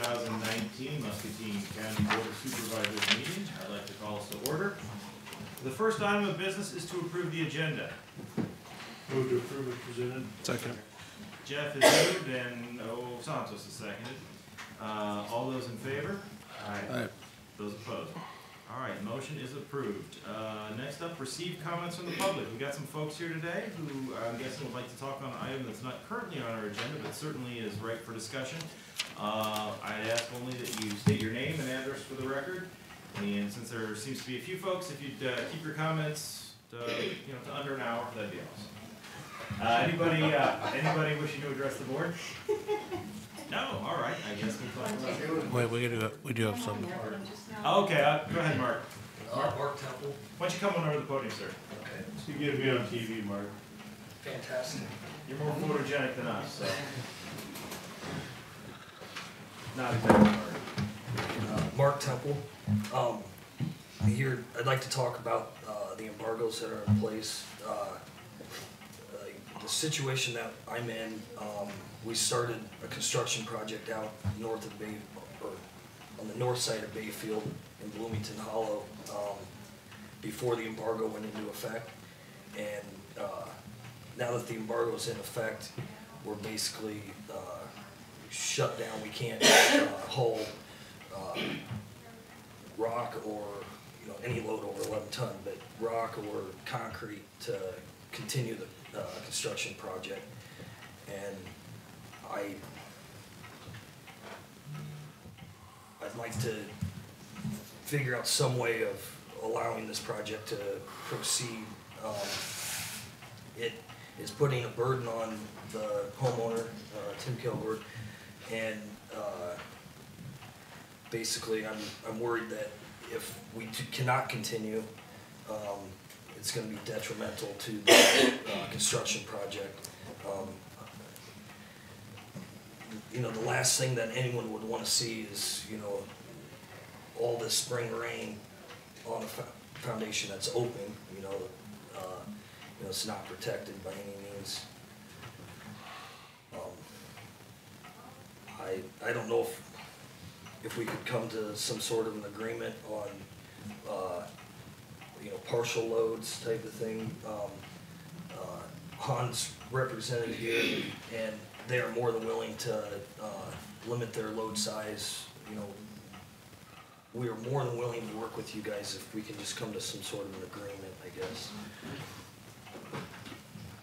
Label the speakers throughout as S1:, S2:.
S1: 2019 Muscatine County Board of Supervisors meeting. I'd like to call us to order. The first item of business is to approve the agenda.
S2: Move to approve as presented.
S3: Second.
S1: Jeff has moved and Santos has seconded. All those in favor?
S3: Aye.
S1: Those opposed? All right, motion is approved. Next up, receive comments from the public. We got some folks here today who I'm guessing would like to talk on an item that's not currently on our agenda, but certainly is ripe for discussion. I'd ask only that you state your name and address for the record. And since there seems to be a few folks, if you'd keep your comments to under an hour, that'd be awesome. Anybody wishing to address the board? No, all right. I guess we'll talk about it.
S3: Wait, we do have some.
S1: Okay, go ahead, Mark.
S4: Mark Temple.
S1: Why don't you come on over to the podium, sir?
S4: Okay.
S2: You get to be on TV, Mark.
S4: Fantastic.
S1: You're more photogenic than us, so. Not exactly Mark.
S4: Mark Temple. Here, I'd like to talk about the embargoes that are in place. The situation that I'm in, we started a construction project out north of on the north side of Bayfield in Bloomington Hollow before the embargo went into effect. And now that the embargo is in effect, we're basically shut down. We can't haul rock or any load over 11 ton, but rock or concrete to continue the construction project. And I'd like to figure out some way of allowing this project to proceed. It is putting a burden on the homeowner, Tim Kilgore, and basically I'm worried that if we cannot continue, it's going to be detrimental to the construction project. The last thing that anyone would want to see is, all this spring rain on a foundation that's open. It's not protected by any means. I don't know if we could come to some sort of an agreement on partial loads type of thing. Han's represented here, and they are more than willing to limit their load size. We are more than willing to work with you guys if we can just come to some sort of an agreement, I guess.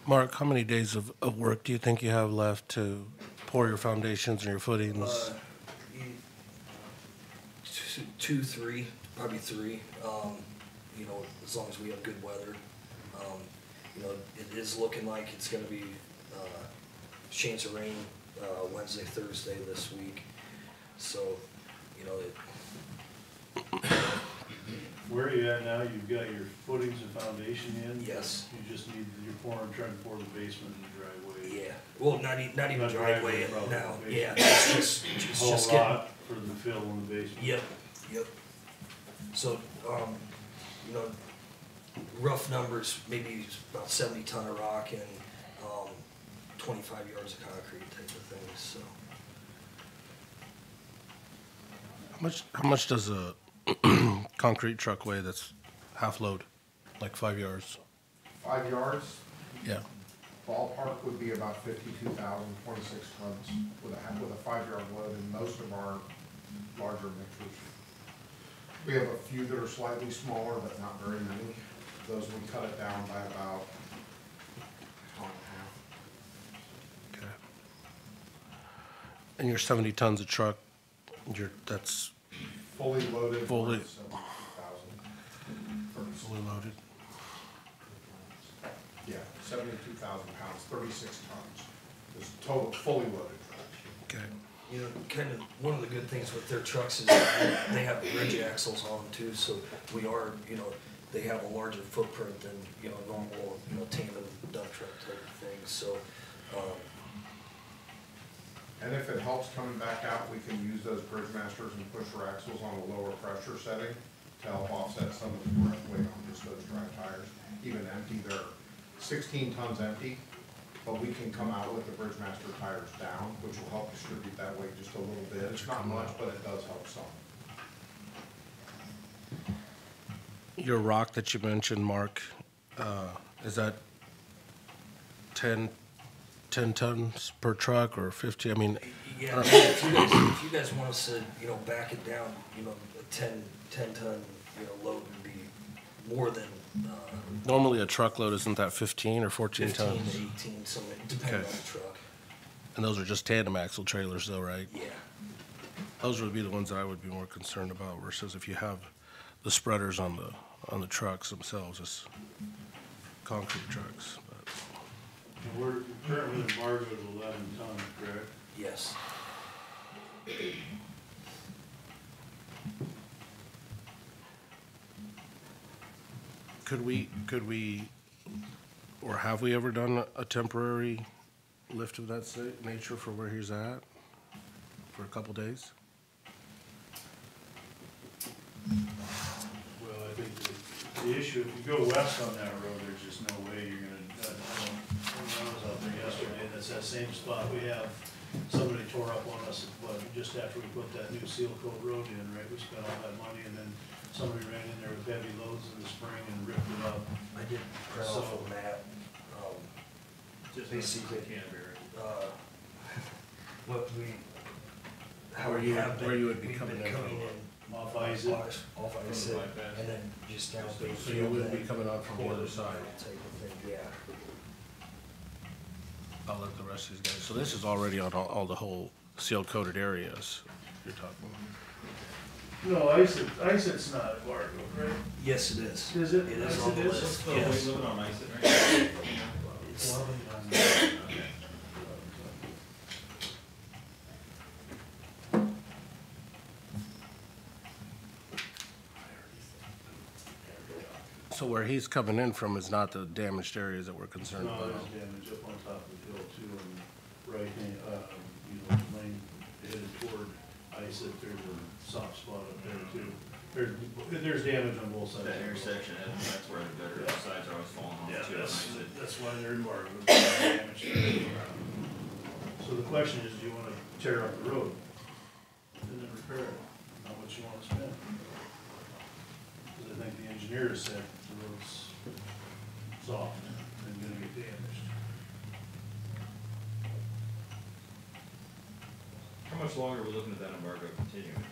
S3: Mark, how many days of work do you think you have left to pour your foundations and your footings?
S4: 2, 3, probably 3. As long as we have good weather. It is looking like it's going to be chance of rain Wednesday, Thursday this week. So,
S2: Where are you at now? You've got your footings and foundation in?
S4: Yes.
S2: You just need, trying to pour the basement and the driveway.
S4: Yeah. Well, not even driveway now. Yeah.
S2: It's
S4: just
S2: a whole lot for the fill in the basement.
S4: Yep. So, rough numbers, maybe about 70 ton of rock and 25 yards of concrete type of things. So.
S3: How much does a concrete truck weigh that's half load, like 5 yards?
S5: 5 yards?
S3: Yeah.
S5: Ballpark would be about 52,026 tons with a 5 yard load in most of our larger mixers. We have a few that are slightly smaller, but not very many. Those would cut it down by about a ton and a half.
S3: Okay. And your 70 tons a truck, that's
S5: Fully loaded.
S3: Fully.
S5: 72,000.
S3: fully loaded.
S5: Yeah, 72,000 pounds, 36 tons. It's total, fully loaded.
S3: Okay.
S4: Kind of one of the good things with their trucks is that they have bridge axles on them too, so we are, they have a larger footprint than, normal, tandem dump truck type of things, so.
S5: And if it helps coming back out, we can use those bridge masters and pusher axles on a lower pressure setting to help offset some of the direct weight on just those dry tires. Even empty, they're 16 tons empty, but we can come out with the Bridgemaster tires down, which will help distribute that weight just a little bit. It's not much, but it does help some.
S3: Your rock that you mentioned, Mark, is that 10 tons per truck or 50? I mean,
S4: Yeah, if you guys want us to, back it down, a 10 ton, load would be more than,
S3: normally a truckload isn't that 15 or 14
S4: 15
S3: tons?
S4: to 18, so it depends on
S3: Okay.
S4: the truck.
S3: And those are just tandem axle trailers though, right?
S4: Yeah.
S3: Those would be the ones that I would be more concerned about versus if you have the spreaders on the trucks themselves, it's concrete trucks. But
S2: We're currently embargoed at 11 tons, correct?
S4: Yes.
S3: could we, or have we ever done a temporary lift of that nature for where he's at for a couple days?
S2: Well, I think the issue, if you go west on that road, there's just no way you're gonna, I was out there yesterday, that's that same spot we have. Somebody tore up on us, just after we put that new seal coat road in, right? We spent all that money and then somebody ran in there with heavy loads in the spring and ripped it up.
S4: I did print off of Matt,
S1: Just
S4: basically,
S1: Canterbury.
S4: what we, how
S3: Where
S4: we
S3: you-
S4: have been.
S3: where you would be
S4: we've
S3: coming
S4: been
S3: in
S4: coming
S3: from.
S4: in
S2: Off Isaac.
S4: Off Isaac,
S1: bypass.
S4: and then just down
S3: So you
S4: Bayfield.
S3: wouldn't be
S4: and
S3: coming on from the other side?
S4: Type of thing, yeah.
S3: I'll let the rest of these guys, so this is already on all the whole sealed coated areas you're talking about?
S2: No, Isaac's not embargoed, right?
S4: Yes, it is.
S2: Is it?
S4: It is
S2: Yes,
S4: on
S2: it
S4: the
S2: is?
S4: list,
S1: So
S4: yes.
S1: we live on ice, right?
S4: It's-
S1: Okay.
S3: So where he's coming in from is not the damaged areas that we're concerned
S2: No,
S3: about?
S2: there's damage up on top of the hill too, and right hand, lane headed toward Isaac, there's a soft spot up there too. There's damage on both sides.
S1: That intersection, that's where the better sides are always falling off
S2: Yeah,
S1: too.
S2: that's why they're embargoed. Damage there. So the question is, do you wanna tear up the road and then repair it? How much you wanna spend? Cause I think the engineer said the road's soft and gonna get damaged.
S1: How much longer are we looking at that embargo continuing?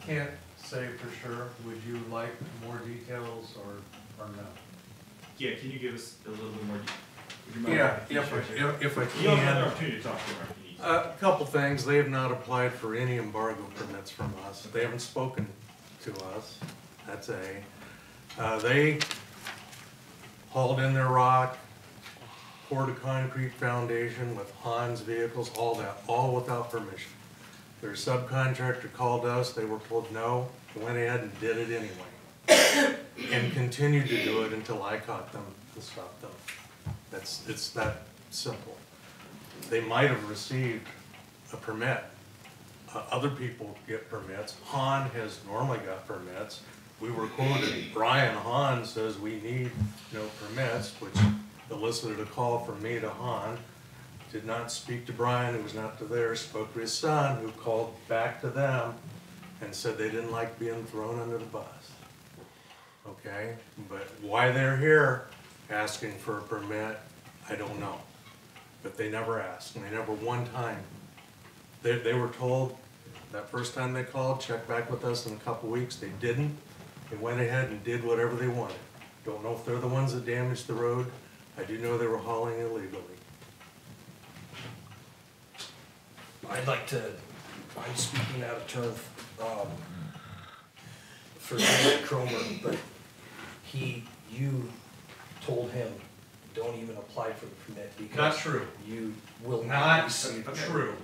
S6: Can't say for sure. Would you like more details or no?
S1: Yeah, can you give us a little bit more? Would you mind-
S6: Yeah, if I
S1: You also have the
S6: can.
S1: opportunity to talk to him. if you need to.
S6: A couple things. They have not applied for any embargo permits from us. They haven't spoken to us. That's A. They hauled in their rock, poured a concrete foundation with Hans vehicles, all that, all without permission. Their subcontractor called us, they were told no, went ahead and did it anyway. And continued to do it until I caught them and stopped them. It's that simple. They might have received a permit. Other people get permits. Han has normally got permits. We were quoted, Brian Hahn says we need no permits, which elicited a call from me to Han. Did not speak to Brian, who was not there, spoke to his son, who called back to them and said they didn't like being thrown under the bus. Okay, but why they're here asking for a permit, I don't know. But they never asked, and they never one time. They were told that first time they called, check back with us in a couple weeks, they didn't. They went ahead and did whatever they wanted. Don't know if they're the ones that damaged the road. I do know they were hauling illegally.
S4: I'm speaking out of turn, for David Cromer, but you told him, don't even apply for the permit because.
S6: Not true.
S4: You will not
S6: Not
S4: receive.
S6: true.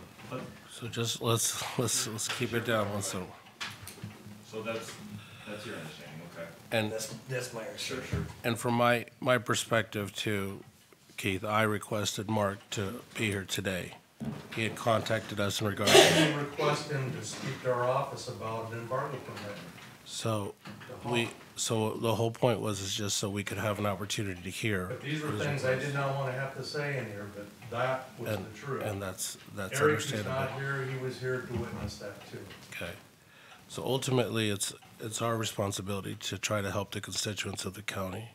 S3: So just, let's keep it down one so.
S1: So that's your understanding, okay?
S3: And,
S4: That's my understanding.
S3: and from my perspective too, Keith, I requested Mark to be here today. He had contacted us in regards
S6: I
S3: to,
S6: didn't request him to speak to our office about an embargo permit.
S3: So so the whole point is just so we could have an opportunity to hear.
S6: But these were things I did not want to have to say in here, but that was
S3: And,
S6: the truth.
S3: and that's
S6: Eric is
S3: understandable.
S6: not here, he was here to witness that too.
S3: Okay. So ultimately, it's our responsibility to try to help the constituents of the county.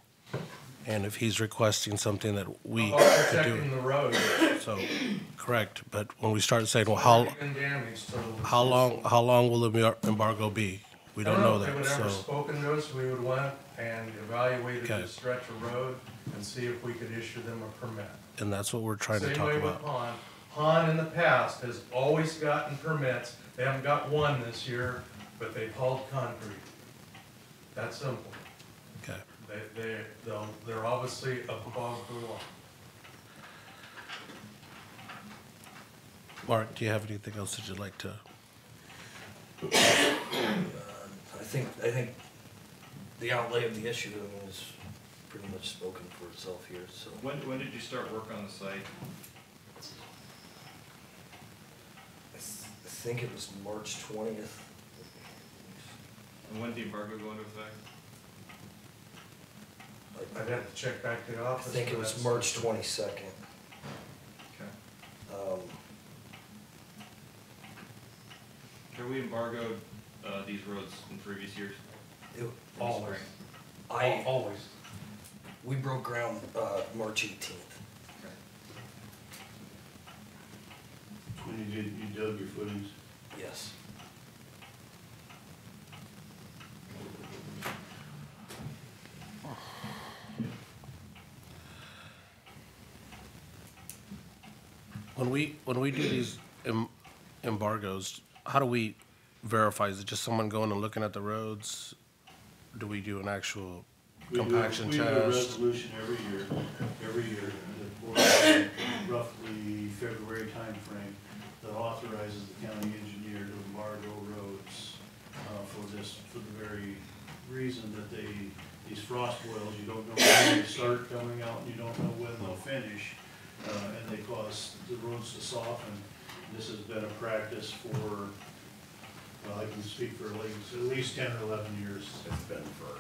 S3: And if he's requesting something that we
S6: About
S3: could
S6: protecting
S3: do,
S6: the road.
S3: so, correct. But when we start saying, well, how
S6: Been damaged, so.
S3: long will the embargo be? We don't know
S6: They
S3: that,
S6: would ever
S3: so,
S6: spoken to us, we would went and evaluated
S3: Okay.
S6: the stretch of road and see if we could issue them a permit.
S3: and that's what we're trying to
S6: Same
S3: talk
S6: way with
S3: about.
S6: Han. Han in the past has always gotten permits. They haven't got one this year, but they've hauled concrete. That's simple.
S3: Okay.
S6: They're obviously above the law.
S3: Mark, do you have anything else that you'd like to?
S4: I think the outlay of the issue, I mean, is pretty much spoken for itself here, so.
S1: When did you start work on the site?
S4: I think it was March 20th.
S1: And when did the embargo go into effect?
S6: I'd have to check back to the
S4: I
S6: office.
S4: think it
S6: for
S4: was
S6: that.
S4: March 22nd.
S1: Okay. Have we embargoed these roads in previous years?
S6: Always.
S4: I,
S6: Always.
S4: we broke ground, March 18th.
S1: Okay.
S2: When you dug your footings.
S4: Yes.
S3: When we do these embargoes, how do we verify? Is it just someone going and looking at the roads? Do we do an actual compaction
S2: We do a
S3: test?
S2: resolution every year, for roughly February timeframe, that authorizes the county engineer to embargo roads, for the very reason that these frost boils, you don't know when they start coming out, and you don't know when they'll finish, and they cause the roads to soften. This has been a practice for, well, I can speak for at least 10 or 11 years.
S7: It's been for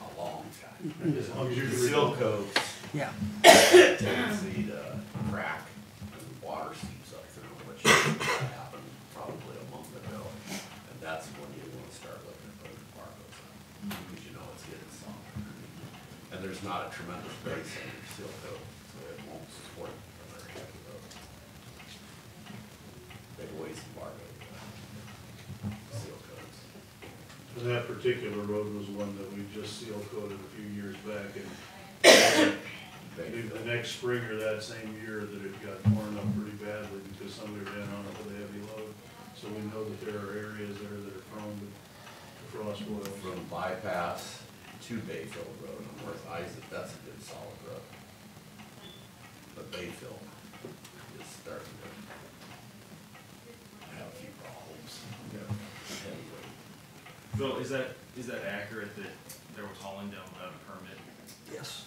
S7: a long time.
S2: As long as you can
S7: Seal
S2: recall.
S7: coats.
S8: Yeah.
S7: Tendency to crack and water seeps up through, which happened probably a month ago. And that's when you want to start looking at those embargoes on, because you know it's getting softer. And there's not a tremendous base on your seal coat, so it won't support a very heavy road. Big waste embargo, seal coats.
S2: And that particular road was one that we just seal coated a few years back, and the next spring or that same year that it got torn up pretty badly because somebody ran on it with a heavy load. So we know that there are areas there that are prone to frost boils.
S7: From bypass to Bayfield Road on North Isaac, that's a good solid road. But Bayfield is starting to have a few problems. Anyway,
S1: Bill, is that accurate that there was hauling down without a permit?
S4: Yes.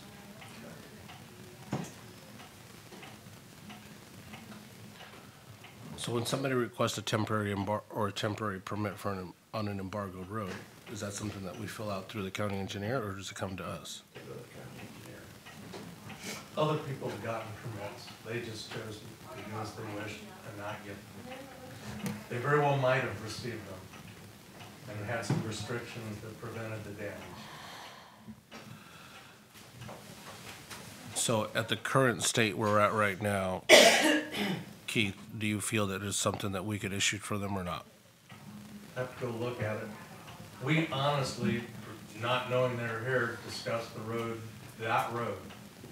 S3: So when somebody requests a temporary permit for on an embargoed road, is that something that we fill out through the county engineer, or does it come to us?
S7: they go to the county engineer.
S6: Other people have gotten permits, they just chose to do as they wish and not get them. They very well might have received them and had some restrictions that prevented the damage.
S3: So at the current state we're at right now, Keith, do you feel that it's something that we could issue for them or not?
S6: Have to go look at it. We honestly, not knowing they're here, discussed the road, that road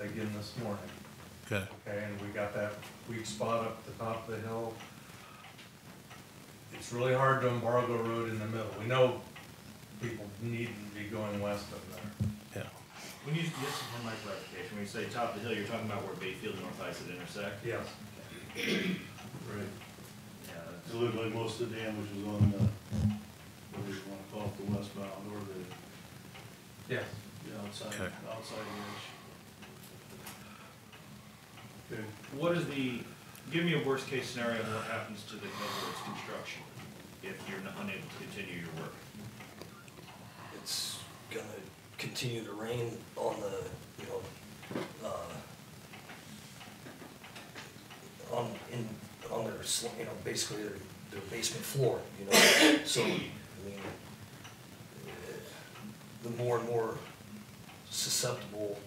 S6: again this morning.
S3: Okay,
S6: Okay, and we got that weak spot up the top of the hill. It's really hard to embargo a road in the middle. We know people need to be going west of there.
S3: yeah.
S1: When you, just for my clarification, when you say top of the hill, you're talking about where Bayfield and North Isaac intersect?
S6: Yes.
S2: Right.
S1: Yeah,
S2: It looked like most of the damage was on the, what do you want to call it, the westbound or
S6: Yes.
S2: the outside
S3: Okay.
S2: edge. Okay.
S1: what is give me a worst case scenario of what happens to the culvert's construction if you're unable to continue your work?
S4: it's gonna continue to rain on the, you know, on their, you know, basically their basement floor, you know, so, I mean, the more and more susceptible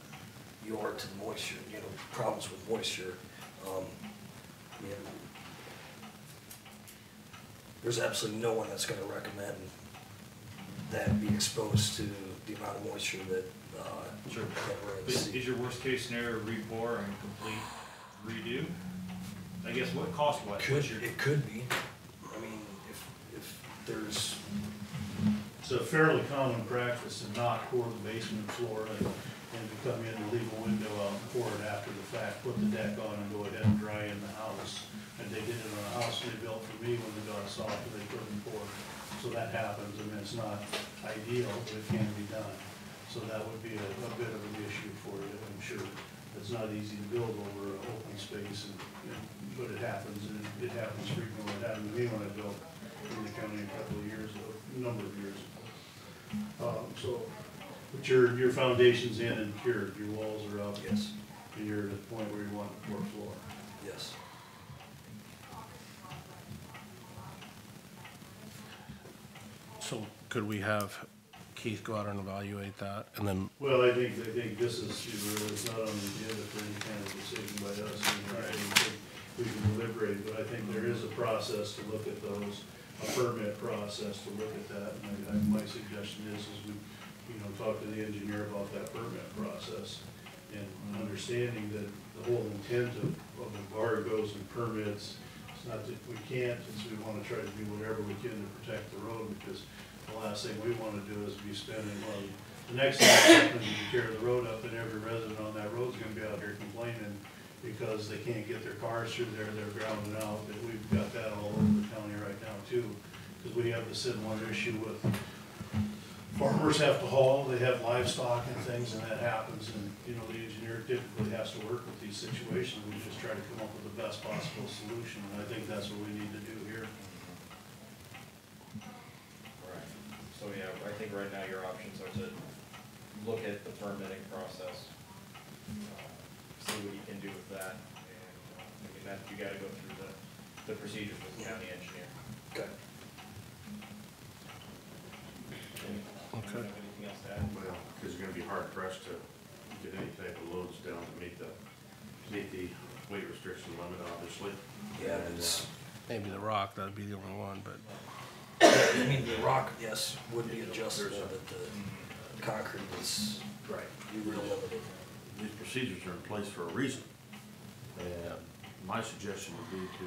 S4: you are to the moisture, you know, problems with moisture, you know, there's absolutely no one that's gonna recommend that be exposed to the amount of moisture that,
S1: Sure.
S4: that we're in the
S1: Is
S4: sea.
S1: your worst case scenario re-pour and complete redo? I guess what cost what?
S4: It could be, I mean, if there's,
S2: It's a fairly common practice to not pour the basement floor and to come in and leave a window out and pour it after the fact, put the deck on and go ahead and dry in the house. And they did it on a house they built for me when the got soft, they couldn't pour. So that happens, I mean, it's not ideal, but it can be done. So that would be a bit of an issue for you, I'm sure. It's not easy to build over an open space, but it happens, and it happens frequently. It happened to me when I built in the county a couple of years ago, a number of years ago. But your foundation's in and cured, your walls are up.
S4: yes,
S2: And you're at the point where you want to pour floor.
S4: yes.
S3: So could we have Keith go out and evaluate that, and then,
S2: Well, I think this is, it's not on the agenda for any kind of decision by us. I think we can deliberate, but I think there is a process to look at those, a permit process to look at that. And my suggestion is we, you know, talk to the engineer about that permit process. And understanding that the whole intent of embargoes and permits, it's not that we can't, it's we wanna try to do whatever we can to protect the road, because the last thing we wanna do is be spending, well, the next thing that happens is you tear the road up and every resident on that road's gonna be out here complaining because they can't get their cars through there, they're grounded out. But we've got that all over the county right now too, because we have the similar issue with farmers have to haul, they have livestock and things, and that happens, and, you know, the engineer typically has to work with these situations. We just try to come up with the best possible solution, and I think that's what we need to do here.
S8: Right, so yeah, I think right now your options are to look at the permitting process, see what you can do with that, and, I mean, that, you gotta go through the procedures with the county engineer.
S4: Okay.
S3: Okay.
S8: Anything else to add?
S9: Well, because you're gonna be hard pressed to get any type of loads down to meet the weight restriction limit, obviously.
S4: Yeah,
S9: And,
S4: it's,
S3: maybe the rock, that'd be the only one, but,
S4: I mean, the rock, yes, would be adjustable, but the concrete is,
S9: Right.
S4: you're real limited.
S9: These procedures are in place for a reason. And my suggestion would be to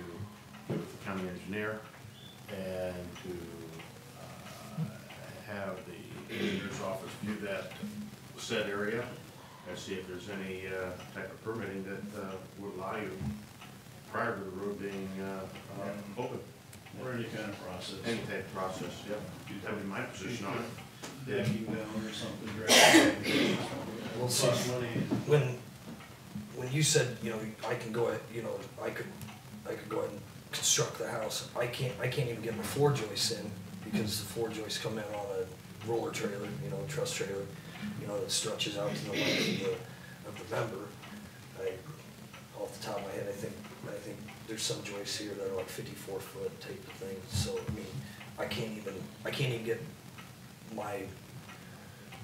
S9: get with the county engineer and to have the engineer's office view that said area and see if there's any type of permitting that would allow you, prior to the road being open.
S2: Or any kind of process.
S9: Any type of process, yep. That would be my position on it.
S2: Decking down or something, gravity.
S4: Well, see,
S2: Cost money.
S4: when you said, you know, I can go ahead, you know, I could go ahead and construct the house, I can't even get my floor joists in, because the floor joists come in on a roller trailer, you know, truss trailer, you know, that stretches out to the length of the member. Off the top of my head, I think there's some joists here that are like 54-foot type of thing, so, I mean, I can't even get my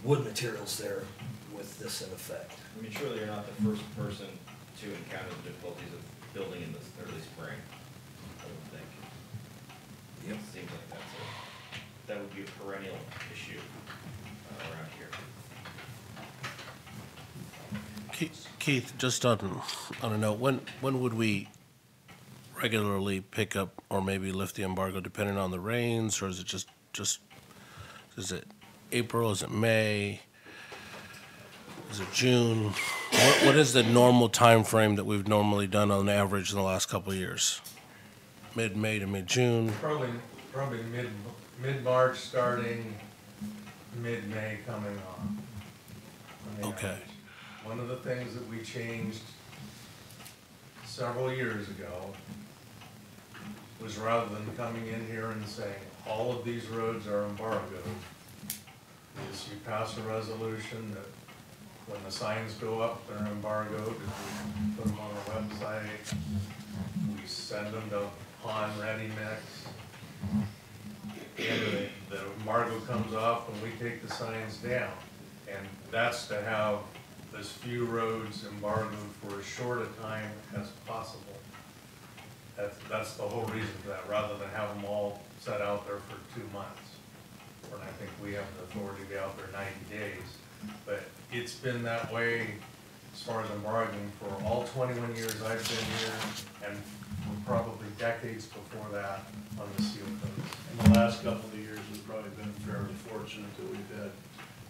S4: wood materials there with this in effect.
S8: I mean, surely you're not the first person to encounter the difficulties of building in this early spring, I would think.
S4: Yep.
S8: It seems like that would be a perennial issue around here.
S3: Keith, just on a note, when would we regularly pick up or maybe lift the embargo, depending on the rains, or is it just, is it April, is it May? Is it June? What is the normal time frame that we've normally done on average in the last couple of years? Mid-May to mid-June?
S6: Probably mid-March starting, mid-May coming on.
S3: Okay.
S6: One of the things that we changed several years ago was, rather than coming in here and saying, all of these roads are embargoed, is you pass a resolution that when the signs go up, they're embargoed, we put them on our website, we send them to Pond Ready Mix. And the embargo comes off and we take the signs down. And that's to have as few roads embargoed for as short a time as possible. That's the whole reason for that, rather than have them all set out there for 2 months. And I think we have the authority to be out there 90 days. But it's been that way as far as embargoing for all 21 years I've been here, and probably decades before that on the seal codes.
S2: In the last couple of years, we've probably been fairly fortunate that we've had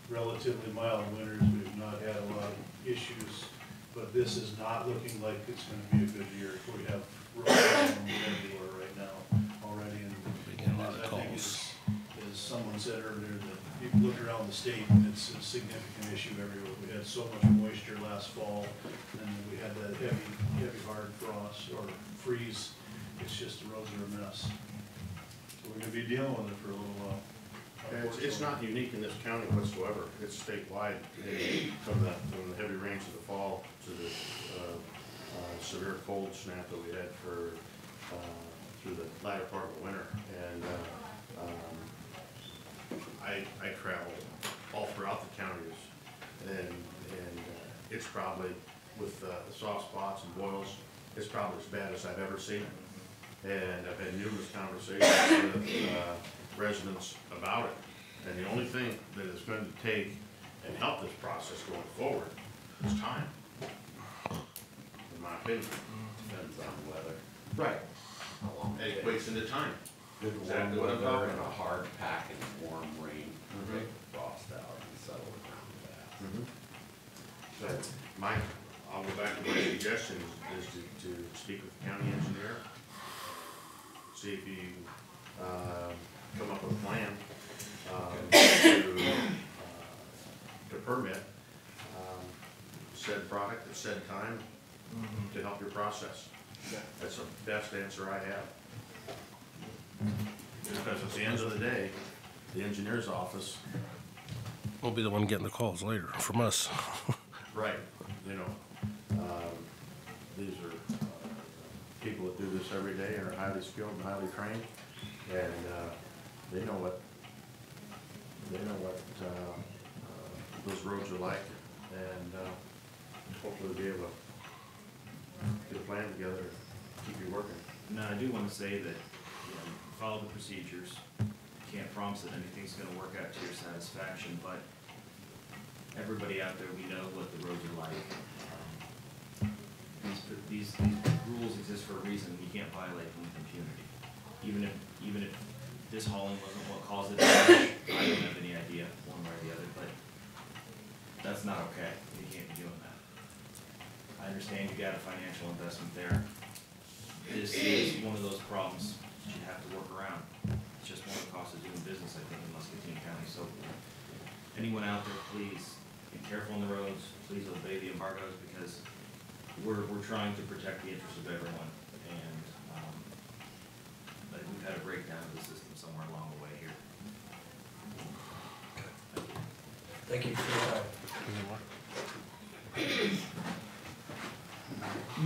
S2: relatively mild winters. We've not had a lot of issues, but this is not looking like it's gonna be a good year. We have road problems everywhere right now already, and I think as someone said earlier, that you look around the state, it's a significant issue everywhere. We had so much moisture last fall, and then we had that heavy hard frost or freeze. It's just, the roads are a mess. So we're gonna be dealing with it for a little while.
S9: It's not unique in this county whatsoever. It's statewide, from the heavy rains of the fall to the severe cold snap that we had for through the latter part of the winter. And I travel all throughout the counties, and it's probably, with the soft spots and boils, it's probably as bad as I've ever seen it. And I've had numerous conversations with residents about it. And the only thing that it's going to take and help this process going forward is time, in my opinion.
S7: Depends on weather.
S9: Right.
S7: How long
S9: It equates into time.
S7: Good
S9: Exactly
S7: warm
S9: what I'm
S7: weather
S9: talking
S7: and a
S9: about.
S7: hard pack and warm rain,
S9: Mhm.
S7: frost out and settle it down fast.
S9: So I'll go back to my suggestion is to speak with the county engineer, see if you come up with a plan to permit said product at said time to help your process. That's the best answer I have. Because at the end of the day, the engineer's office,
S3: We'll be the one getting the calls later from us.
S9: right, you know, these are people that do this every day and are highly skilled and highly trained, and they know what those roads are like, and hopefully we'll be able to get a plan together to keep you working.
S1: Now, I do want to say that, you know, follow the procedures. Can't promise that anything's gonna work out to your satisfaction, but everybody out there, we know what the roads are like. These rules exist for a reason. You can't violate them with impunity. Even if this hauling wasn't what caused it, I don't have any idea one way or the other, but that's not okay. You can't be doing that. I understand you got a financial investment there. This is one of those problems that you have to work around. It's just one of the costs of doing business, I think, in Muscatine County. So anyone out there, please be careful on the roads. Please obey the embargoes, because we're trying to protect the interests of everyone. And but we've had a breakdown of the system somewhere along the way here.
S4: Thank you for your time.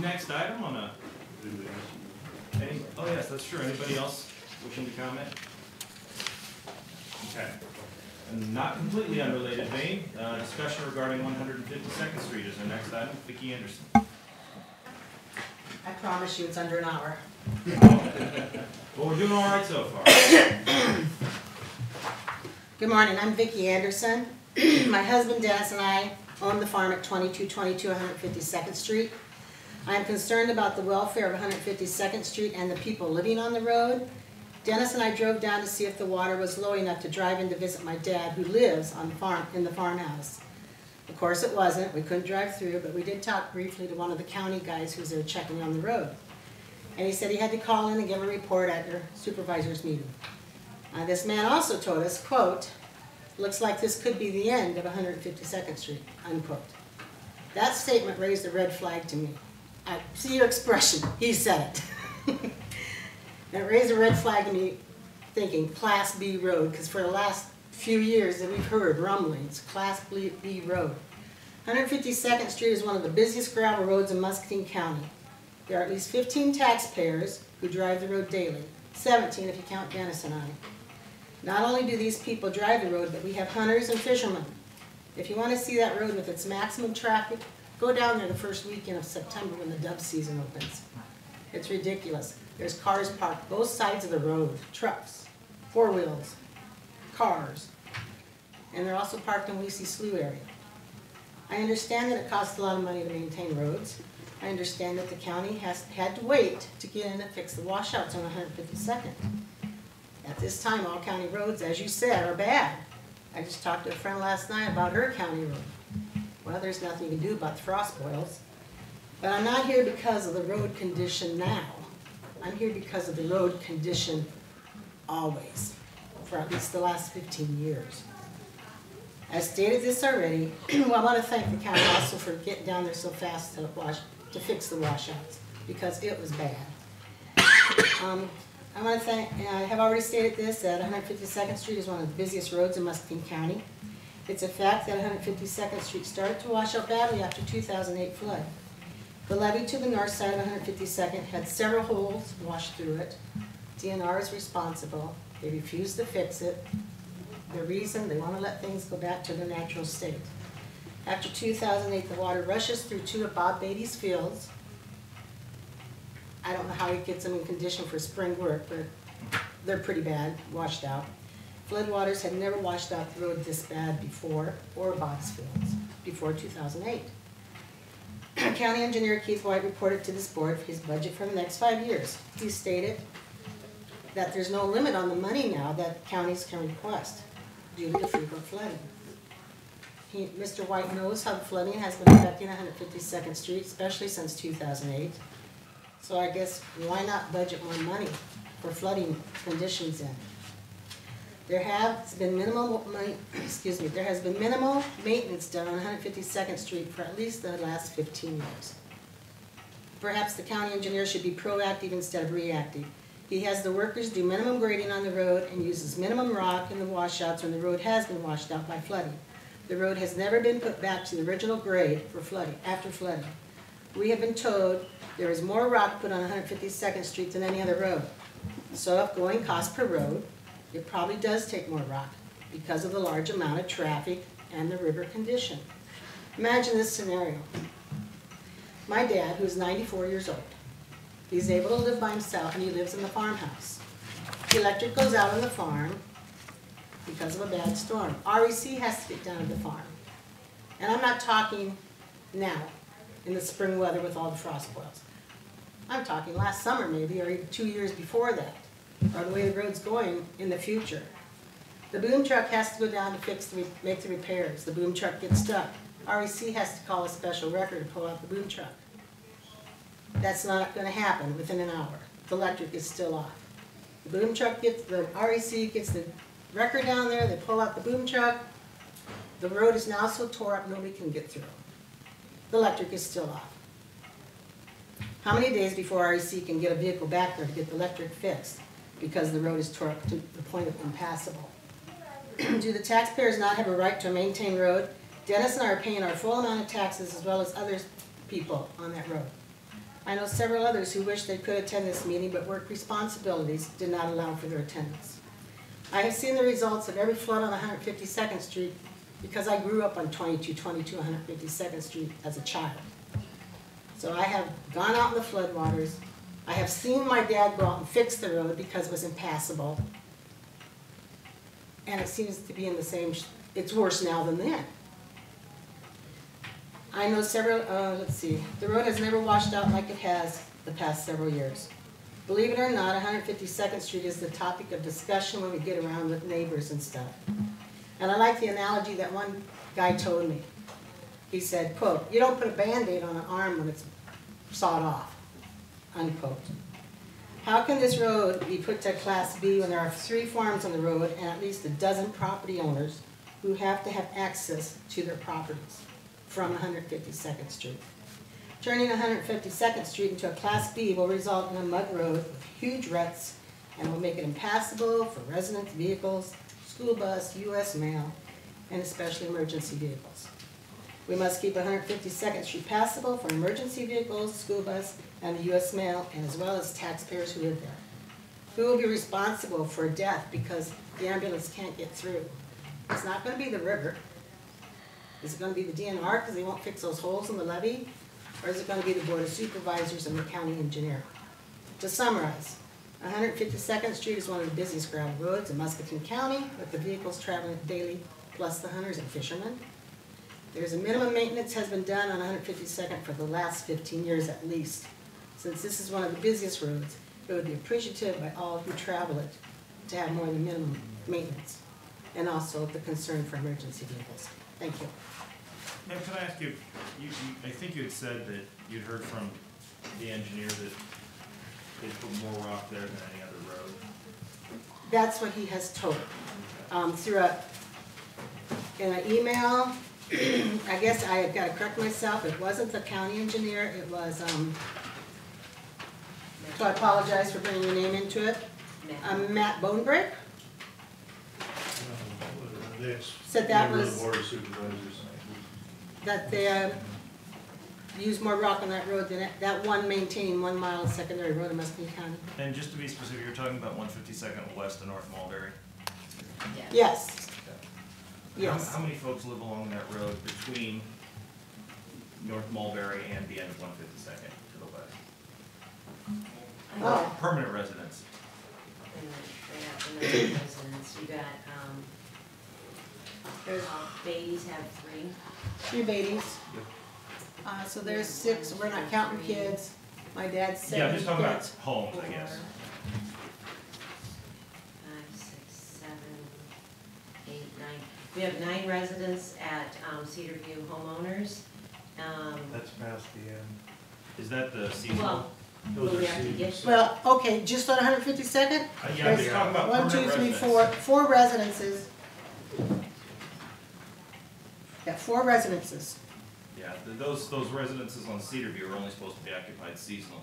S1: Next item on a, oh yes, that's true. Anybody else wishing to comment? Okay. And not completely unrelated vein, discussion regarding 152nd Street is our next item. Vicki Anderson.
S10: I promise you it's under an hour.
S1: Well, we're doing all right so far.
S10: Good morning, I'm Vicki Anderson. My husband Dennis and I own the farm at 2222 152nd Street. I am concerned about the welfare of 152nd Street and the people living on the road. Dennis and I drove down to see if the water was low enough to drive in to visit my dad, who lives on the farm, in the farmhouse. Of course it wasn't. We couldn't drive through, but we did talk briefly to one of the county guys who's there checking on the road. And he said he had to call in and give a report at your supervisors meeting. This man also told us, quote, "Looks like this could be the end of 152nd Street," unquote. That statement raised a red flag to me. I see your expression, he said it. It raised a red flag to me, thinking Class B road, because for the last few years that we've heard rumblings, Class B road. 152nd Street is one of the busiest gravel roads in Muscatine County. There are at least 15 taxpayers who drive the road daily, 17 if you count Dennis and I. Not only do these people drive the road, but we have hunters and fishermen. If you want to see that road with its maximum traffic, go down there the first weekend of September when the dove season opens. It's ridiculous. There's cars parked both sides of the road, trucks, four-wheels, cars, and they're also parked in Weesey Slough area. I understand that it costs a lot of money to maintain roads. I understand that the county had to wait to get in and fix the washouts on 152nd. At this time, all county roads, as you said, are bad. I just talked to a friend last night about her county road. Well, there's nothing you can do about the frost boils. But I'm not here because of the road condition now. I'm here because of the road condition always, for at least the last 15 years. I stated this already. Well, I want to thank the county also for getting down there so fast to fix the washouts, because it was bad. I want to thank, I have already stated this, that 152nd Street is one of the busiest roads in Muscatine County. It's a fact that 152nd Street started to wash out badly after 2008 flood. The levee to the north side of 152nd had several holes washed through it. DNR is responsible. They refused to fix it. The reason, they want to let things go back to their natural state. After 2008, the water rushes through two of Bob Beatty's fields. I don't know how he gets them in condition for spring work, but they're pretty bad, washed out. Floodwaters had never washed out the road this bad before, or Bob's fields, before 2008. County Engineer Keith White reported to this board for his budget for the next 5 years. He stated that there's no limit on the money now that counties can request due to the frequent flooding. Mr. White knows how the flooding has been affecting 152nd Street, especially since 2008. So I guess why not budget more money for flooding conditions in? There has been minimal maintenance done on 152nd Street for at least the last 15 years. Perhaps the county engineer should be proactive instead of reactive. He has the workers do minimum grading on the road and uses minimum rock in the washouts when the road has been washed out by flooding. The road has never been put back to the original grade for flooding, after flooding. We have been told there is more rock put on 152nd Street than any other road. So if going cost per road, it probably does take more rock because of the large amount of traffic and the river condition. Imagine this scenario. My dad, who's 94 years old, he's able to live by himself and he lives in the farmhouse. The electric goes out on the farm because of a bad storm. REC has to get down to the farm. And I'm not talking now in the spring weather with all the frost boils. I'm talking last summer maybe, or even 2 years before that, or the way the road's going in the future. The boom truck has to go down to make the repairs. The boom truck gets stuck. REC has to call a special wrecker to pull out the boom truck. That's not going to happen within an hour. The electric is still off. The boom truck the REC gets the wrecker down there, they pull out the boom truck. The road is now so tore up nobody can get through. The electric is still off. How many days before REC can get a vehicle back there to get the electric fixed because the road is tore up to the point of impassable? Do the taxpayers not have a right to a maintained road? Dennis and I are paying our full amount of taxes as well as other people on that road. I know several others who wish they could attend this meeting, but work responsibilities did not allow for their attendance. I have seen the results of every flood on 152nd Street because I grew up on 2222 152nd Street as a child. So I have gone out in the floodwaters. I have seen my dad go out and fix the road because it was impassable. And it seems to be in the same, it's worse now than then. I know several, the road has never washed out like it has the past several years. Believe it or not, 152nd Street is the topic of discussion when we get around with neighbors and stuff. And I like the analogy that one guy told me. He said, quote, "You don't put a Band-Aid on an arm when it's sawed off," unquote. How can this road be put to Class B when there are 3 farms on the road and at least a dozen property owners who have to have access to their properties from 152nd Street? Turning 152nd Street into a Class B will result in a mud road with huge ruts and will make it impassable for residents, vehicles, school bus, US mail, and especially emergency vehicles. We must keep 152nd Street passable for emergency vehicles, school bus, and the US mail, and as well as taxpayers who live there. Who will be responsible for a death because the ambulance can't get through? It's not gonna be the river. Is it gonna be the DNR because they won't fix those holes in the levee? Or is it gonna be the Board of Supervisors and the county engineer? To summarize, 152nd Street is one of the busiest gravel roads in Muscatine County with the vehicles traveling daily, plus the hunters and fishermen. There's a minimum maintenance has been done on 152nd for the last 15 years at least. Since this is one of the busiest roads, it would be appreciative by all who travel it to have more than minimum maintenance, and also the concern for emergency vehicles. Thank you.
S1: Ma'am, can I ask you, I think you had said that you'd heard from the engineer that they put more rock there than any other road.
S10: That's what he has told. In an email, I guess I have got to correct myself, it wasn't the county engineer, it was, so I apologize for bringing your name into it. Matt Bonebrick said that
S2: Member of
S10: was,
S2: the Board of Supervisors.
S10: that they used more rock on that road than that one maintaining 1 mile of secondary road in Muscatine County.
S1: And just to be specific, you're talking about 152nd west of North Mulberry.
S10: Yes, yes.
S1: How many folks live along that road between North Mulberry and the end of 152nd to the west?
S10: Oh,
S1: Permanent residents.
S11: And the residents, you got, there's, Beatties have 3.
S10: 3 babies. So there's 6, we're not counting kids. My dad's 7
S1: Yeah, I'm just talking about
S10: kids.
S1: homes, I guess.
S11: 5, 6, 7, 8, 9. We have 9 residents at Cedar View homeowners.
S6: That's past the end.
S1: Is that the seasonal?
S11: Well,
S2: Those
S11: we
S2: are
S11: have to get.
S2: seasons.
S10: Well, okay, just on 152nd?
S1: Yeah, I'm just talking about
S10: 1, 2,
S1: permanent
S10: 3,
S1: residents.
S10: 4 residences. Yeah, 4 residences.
S1: Yeah, those residences on Cedar View are only supposed to be occupied seasonally.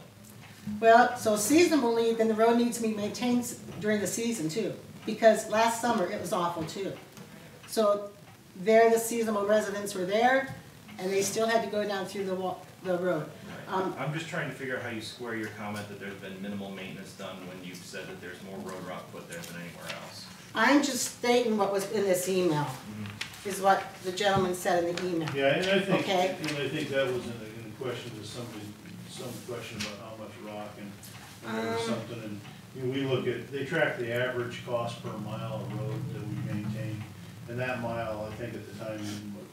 S10: Well, so seasonally, then the road needs to be maintained during the season too, because last summer it was awful too. So there, the seasonal residents were there, and they still had to go down through the road.
S1: I'm just trying to figure out how you square your comment that there's been minimal maintenance done when you've said that there's more road rock put there than anywhere else.
S10: I'm just stating what was in this email, is what the gentleman said in the email.
S2: Yeah, and I think,
S10: Okay.
S2: and I think that was in the question, was some question about how much rock and there was something, and you know, we look at, they track the average cost per mile of road that we maintain. And that mile, I think at the time,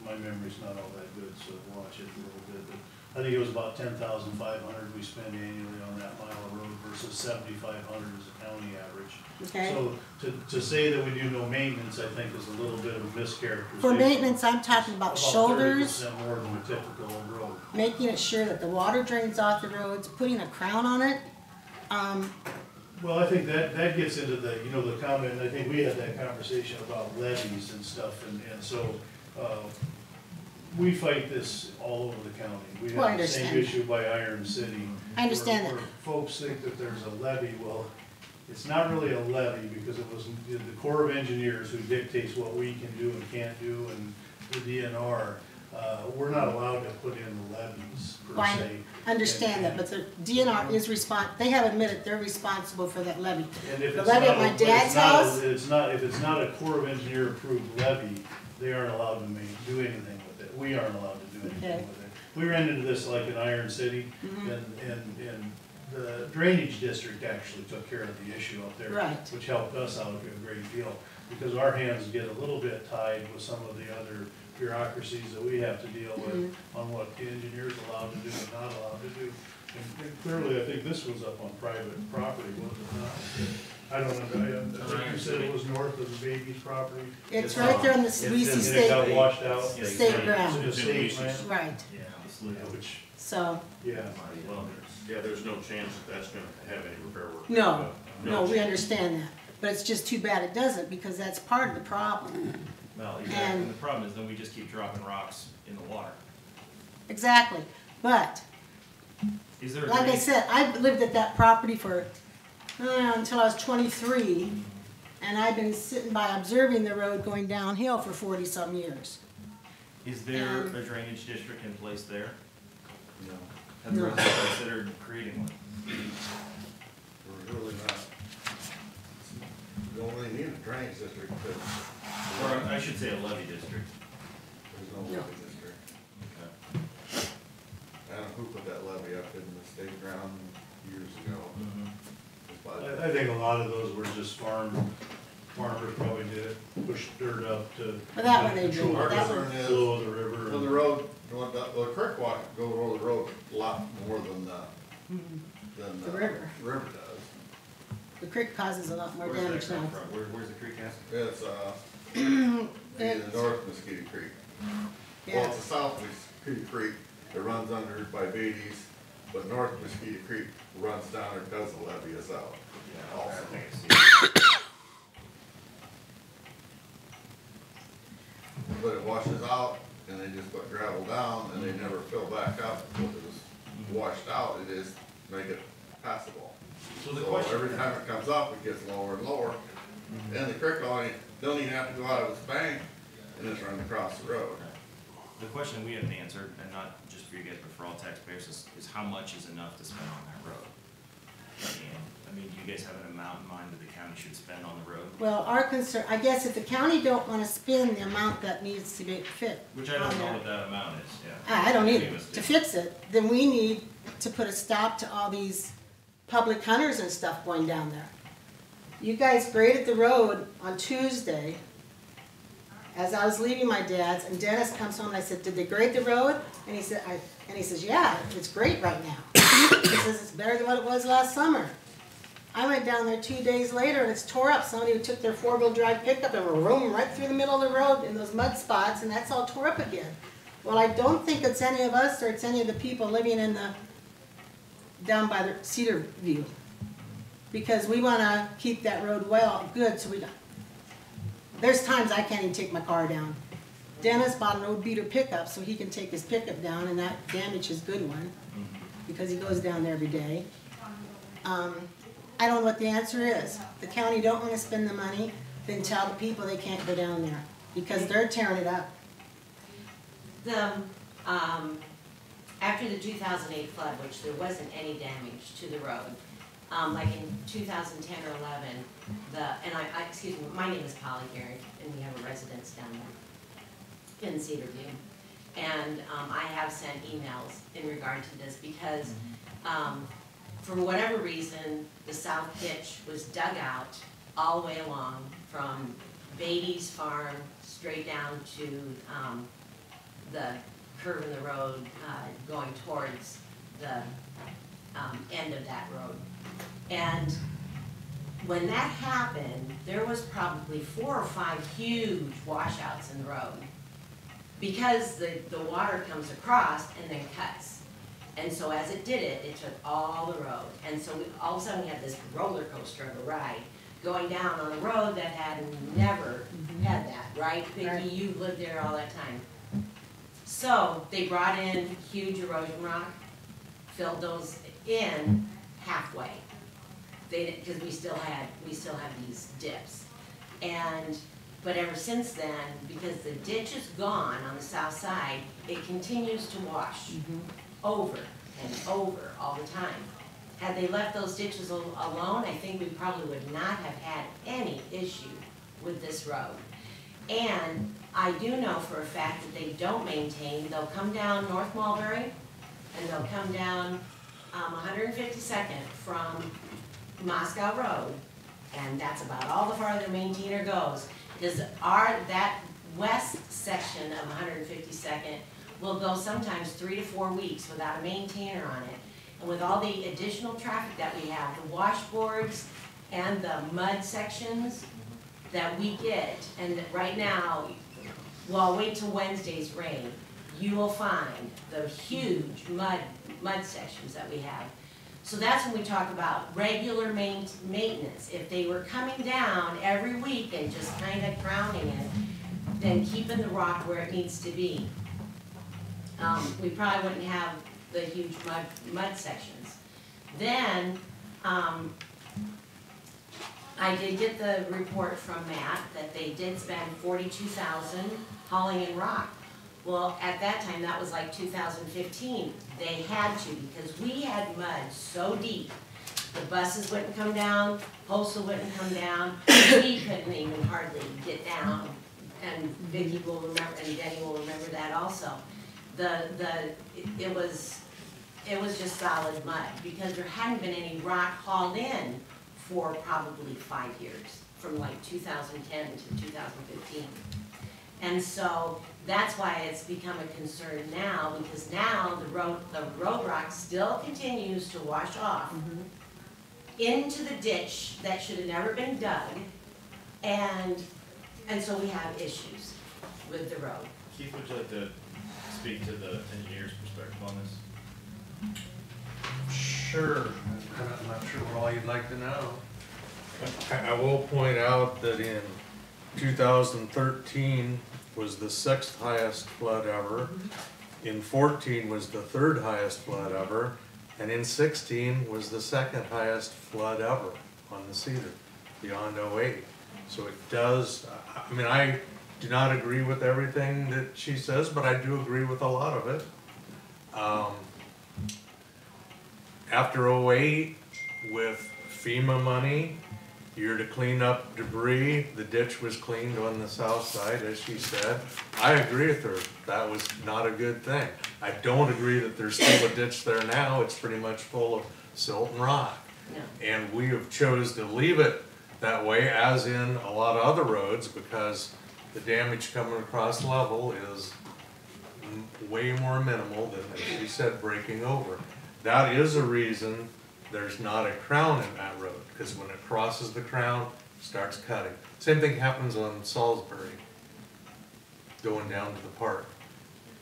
S2: my memory's not all that good, so watch it a little bit, but I think it was about 10,500 we spend annually on that mile of road versus 7,500 as a county average.
S10: Okay.
S2: So to say that we do no maintenance, I think is a little bit of a mischaracterization.
S10: For maintenance, I'm talking about shoulders,
S2: 30% more than a typical road.
S10: making it sure that the water drains off the roads, putting a crown on it.
S2: Well, I think that gets into the, you know, the comment, I think we had that conversation about levies and stuff, and so, we fight this all over the county. We
S10: Well, I
S2: have the same
S10: understand.
S2: issue by Iron City.
S10: I understand
S2: where
S10: that.
S2: folks think that there's a levy, well, it's not really a levy, because it was the Corps of Engineers who dictates what we can do and can't do, and the DNR, we're not allowed to put in the levies per
S10: Well,
S2: se.
S10: I understand that, but the DNR is they have admitted they're responsible for that levy.
S2: And if
S10: The
S2: it's
S10: levy
S2: not
S10: at my
S2: a- but it's
S10: dad's
S2: not a-
S10: house?
S2: if it's not a Corps of Engineer approved levy, they aren't allowed to do anything with it. We aren't allowed to do anything
S10: Okay.
S2: with it. We ran into this like in Iron City,
S10: Mm-hmm.
S2: and the drainage district actually took care of the issue up there.
S10: Right.
S2: Which helped us out a great deal, because our hands get a little bit tied with some of the other bureaucracies that we have to deal with
S10: Mm-hmm.
S2: on what the engineer's allowed to do and not allowed to do. And clearly, I think this was up on private property, was it not? I don't know, I think you said it was north of the baby's property.
S10: It's right there on the
S2: And
S10: Reese
S2: it got
S10: State,
S2: washed out.
S10: state ground.
S2: It's state land.
S10: Right,
S1: Yeah,
S2: Yeah, which,
S10: so,
S2: yeah.
S9: Well, there's no chance that that's gonna have any repair work.
S10: no, no, we
S9: chance.
S10: understand that. But it's just too bad it doesn't, because that's part of the problem.
S1: Well, exactly,
S10: And-
S1: and the problem is then we just keep dropping rocks in the water.
S10: Exactly, but,
S1: Is there a
S10: like I
S1: drainage-
S10: said, I've lived at that property for, until I was 23. And I've been sitting by observing the road going downhill for 40-some years.
S1: Is there a drainage district in place there?
S6: No,
S1: Have the
S10: No.
S1: residents considered creating one?
S12: We're really not. We don't really need a drainage district, because
S1: Or I should say a levee district.
S12: there's no
S10: No.
S12: levee district.
S1: Okay.
S12: I don't know who put that levee up in the state ground years ago. But
S2: I think a lot of those were just farmers probably did it, pushed dirt up to.
S10: Well, that one they do.
S2: control
S12: our
S10: That
S2: the
S10: one-
S12: concern is,
S2: flow of the river.
S12: on the road, going down, the creek walk, go over the road a lot more than
S10: The river.
S12: River does.
S10: The creek causes a lot more
S1: Where's
S10: damage
S1: that come
S10: now.
S1: from? Where's the creek at?
S12: It's, the North Muscatine Creek. Well,
S10: Yeah,
S12: it's a South Muscatine Creek that runs under by Beatty's, but North Muscatine Creek runs down there because the levee is out.
S1: Yeah,
S12: Also.
S1: I think I see it.
S12: But it washes out, and they just put gravel down, and they never fill back up, because it was washed out, it is, make it passable.
S1: So the
S12: So
S1: question.
S12: every time it comes up, it gets lower and lower, and the creek don't even have to go out of its bank, and it's running across the road.
S1: The question we haven't answered, and not just for you guys, but for all taxpayers, is how much is enough to spend on that road? And, I mean, do you guys have an amount in mind that the county should spend on the road?
S10: well, our concern, I guess if the county don't wanna spend the amount that needs to be fit.
S1: Which I don't
S10: on
S1: know
S10: there-
S1: what that amount is, yeah.
S10: I don't
S1: Any
S10: either.
S1: of us
S10: To
S1: do.
S10: fix it, then we need to put a stop to all these public hunters and stuff going down there. You guys graded the road on Tuesday as I was leaving my dad's, and Dennis comes home and I said, did they grade the road? And he said, he says, yeah, it's great right now. He says, it's better than what it was last summer. I went down there 2 days later and it's tore up. Somebody took their 4-wheel drive pickup and roamed right through the middle of the road in those mud spots, and that's all tore up again. Well, I don't think it's any of us or it's any of the people living in the, down by the Cedar View. Because we wanna keep that road good, so we don't. There's times I can't even take my car down. Dennis bought an old beater pickup so he can take his pickup down, and that damaged his good one, because he goes down there every day. I don't know what the answer is. The county don't wanna spend the money, then tell the people they can't go down there, because they're tearing it up.
S11: After the 2008 flood, which there wasn't any damage to the road, like in 2010 or 11, excuse me, my name is Polly Garrett, and we have a residence down there in Cedar View. And I have sent emails in regard to this because for whatever reason, the south ditch was dug out all the way along from Beatty's farm straight down to the curve in the road going towards the end of that road. And when that happened, there was probably 4 or 5 huge washouts in the road because the water comes across and then cuts. And so as it did it, it took all the road. And so all of a sudden we had this roller coaster of a ride going down on a road that had never had that, right? Vicki, you lived there all that time. So they brought in huge erosion rock, filled those in halfway. Because we still have these dips. But ever since then, because the ditch is gone on the south side, it continues to wash over and over all the time. Had they left those ditches alone, I think we probably would not have had any issue with this road. And I do know for a fact that they don't maintain, they'll come down North Mulberry, and they'll come down 152nd from Moscow Road, and that's about all the farther the maintainer goes. Because that west section of 152nd will go sometimes 3 to 4 weeks without a maintainer on it. And with all the additional traffic that we have, the washboards and the mud sections that we get, and right now, well, wait till Wednesday's rain, you will find the huge mud sections that we have. So that's when we talk about regular maintenance. If they were coming down every week and just kind of crowning it, then keeping the rock where it needs to be, we probably wouldn't have the huge mud sections. Then, I did get the report from Matt that they did spend $42,000 hauling in rock. Well, at that time, that was like 2015, they had to, because we had mud so deep. The buses wouldn't come down, postal wouldn't come down, we couldn't even hardly get down. And Vicki will remember, and Denny will remember that also. It was just solid mud, because there hadn't been any rock hauled in for probably 5 years, from like 2010 to 2015. And so that's why it's become a concern now, because now the road rock still continues to wash off into the ditch that should have never been dug, and so we have issues with the road.
S8: Keith, would you like to speak to the engineer's perspective on this?
S6: Sure, I'm not sure what all you'd like to know. I will point out that in 2013 was the 6th highest flood ever. In 14 was the 3rd highest flood ever. And in 16 was the 2nd highest flood ever on the Cedar, beyond 08. So it does, I mean, I do not agree with everything that she says, but I do agree with a lot of it. After 08, with FEMA money, you're to clean up debris. The ditch was cleaned on the south side, as she said. I agree with her. That was not a good thing. I don't agree that there's still a ditch there now. It's pretty much full of silt and rock.
S11: No.
S6: And we have chose to leave it that way, as in a lot of other roads, because the damage coming across level is way more minimal than, as she said, breaking over. That is a reason there's not a crown in that road, because when it crosses the crown, it starts cutting. Same thing happens on Salisbury, going down to the park.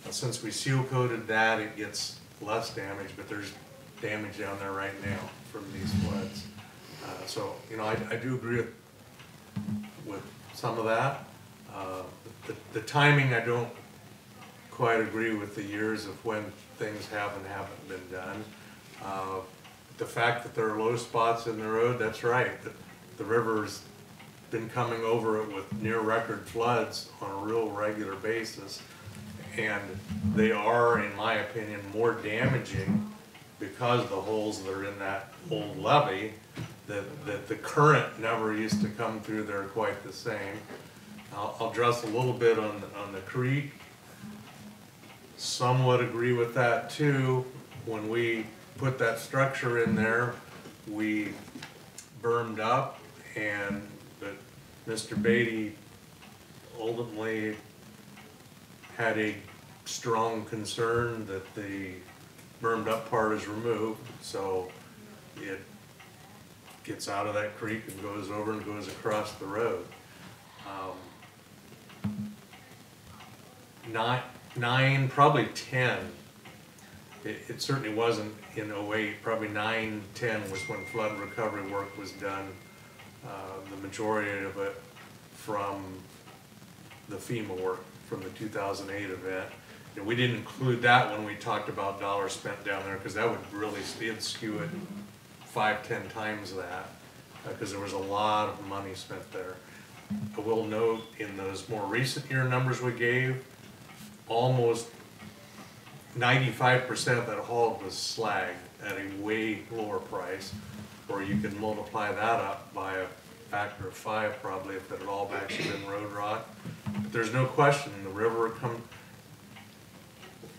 S6: Now, since we seal coated that, it gets less damage, but there's damage down there right now from these floods. So, you know, I do agree with some of that. The timing, I don't quite agree with the years of when things have and haven't been done. The fact that there are low spots in the road, that's right. The river's been coming over it with near record floods on a real regular basis. And they are, in my opinion, more damaging because of the holes that are in that old levee, that the current never used to come through there quite the same. I'll address a little bit on the creek. Somewhat agree with that too. When we put that structure in there, we bermed up, but Mr. Beatty ultimately had a strong concern that the bermed up part is removed, so it gets out of that creek and goes over and goes across the road. 9, probably 10. It certainly wasn't in 08, probably 9, 10 was when flood recovery work was done. The majority of it from the FEMA work from the 2008 event. And we didn't include that when we talked about dollars spent down there, because that would really skew it 5-10 times that, because there was a lot of money spent there. I will note in those more recent year numbers we gave, almost 95% of that hauled was slag at a way lower price, or you can multiply that up by a factor of 5 probably if it had all actually been road rock. But there's no question the river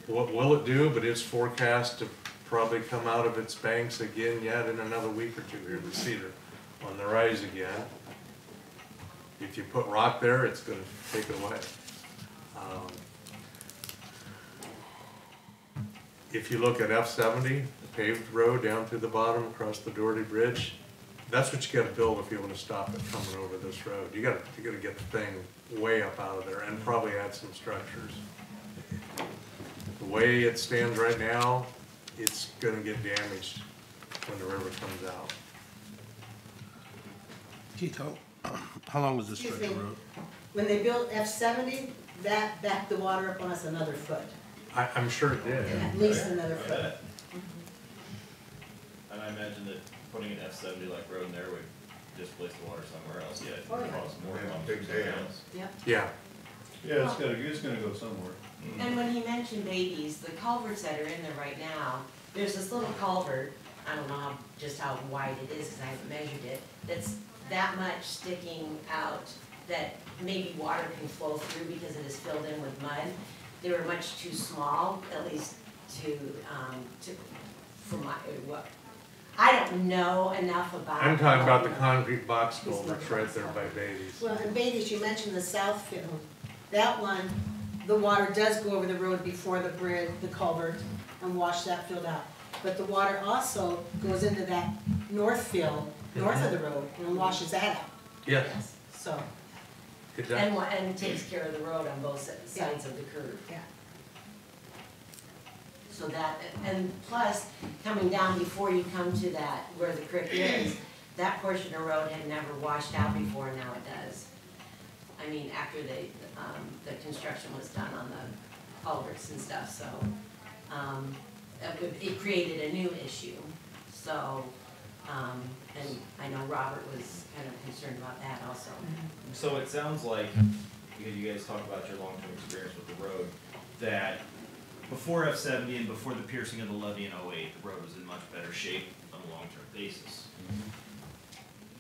S6: what will it do? But it's forecast to probably come out of its banks again yet in another week or two here. We see it on the rise again. If you put rock there, it's going to take it away. If you look at F70, the paved road down through the bottom across the Doherty Bridge, that's what you got to build if you want to stop it coming over this road. You got to get the thing way up out of there and probably add some structures. The way it stands right now, it's going to get damaged when the river comes out.
S3: Keith, how long was this stretch of road?
S10: When they built F70, that backed the water up on us another foot.
S6: I'm sure it did.
S10: At least another foot.
S8: And I imagine that putting an F70 like road in there would
S1: displace the water somewhere else, yeah, it
S10: Oh,
S1: would
S10: yeah.
S1: cause more
S12: Yeah,
S1: problems
S12: big
S1: somewhere
S12: dam.
S1: else.
S10: Yep.
S6: Yeah,
S2: Yeah, it's gonna go somewhere.
S11: And when he mentioned babies, the culverts that are in there right now, there's this little culvert, I don't know just how wide it is, because I haven't measured it, that's that much sticking out that maybe water can flow through because it is filled in with mud. They were much too small, at least for my, what, I don't know enough about.
S6: I'm talking about the concrete box culverts right there by Beatty's.
S10: Well, and Beatty's, you mentioned the south field. That one, the water does go over the road before the bridge, the culvert, and wash that field out. But the water also goes into that north field, north of the road, and washes that out,
S6: Yes,
S10: so,
S6: it does.
S11: And takes care of the road on both sides of the curve.
S10: yeah.
S11: So that, and plus, coming down before you come to that, where the creek is, that portion of road had never washed out before, now it does. I mean, after the construction was done on the culverts and stuff, so, it created a new issue. So, and I know Robert was kind of concerned about that also.
S1: So it sounds like, because you guys talk about your long-term experience with the road, that before F-70 and before the piercing of the levee in '08, the road was in much better shape on a long-term basis.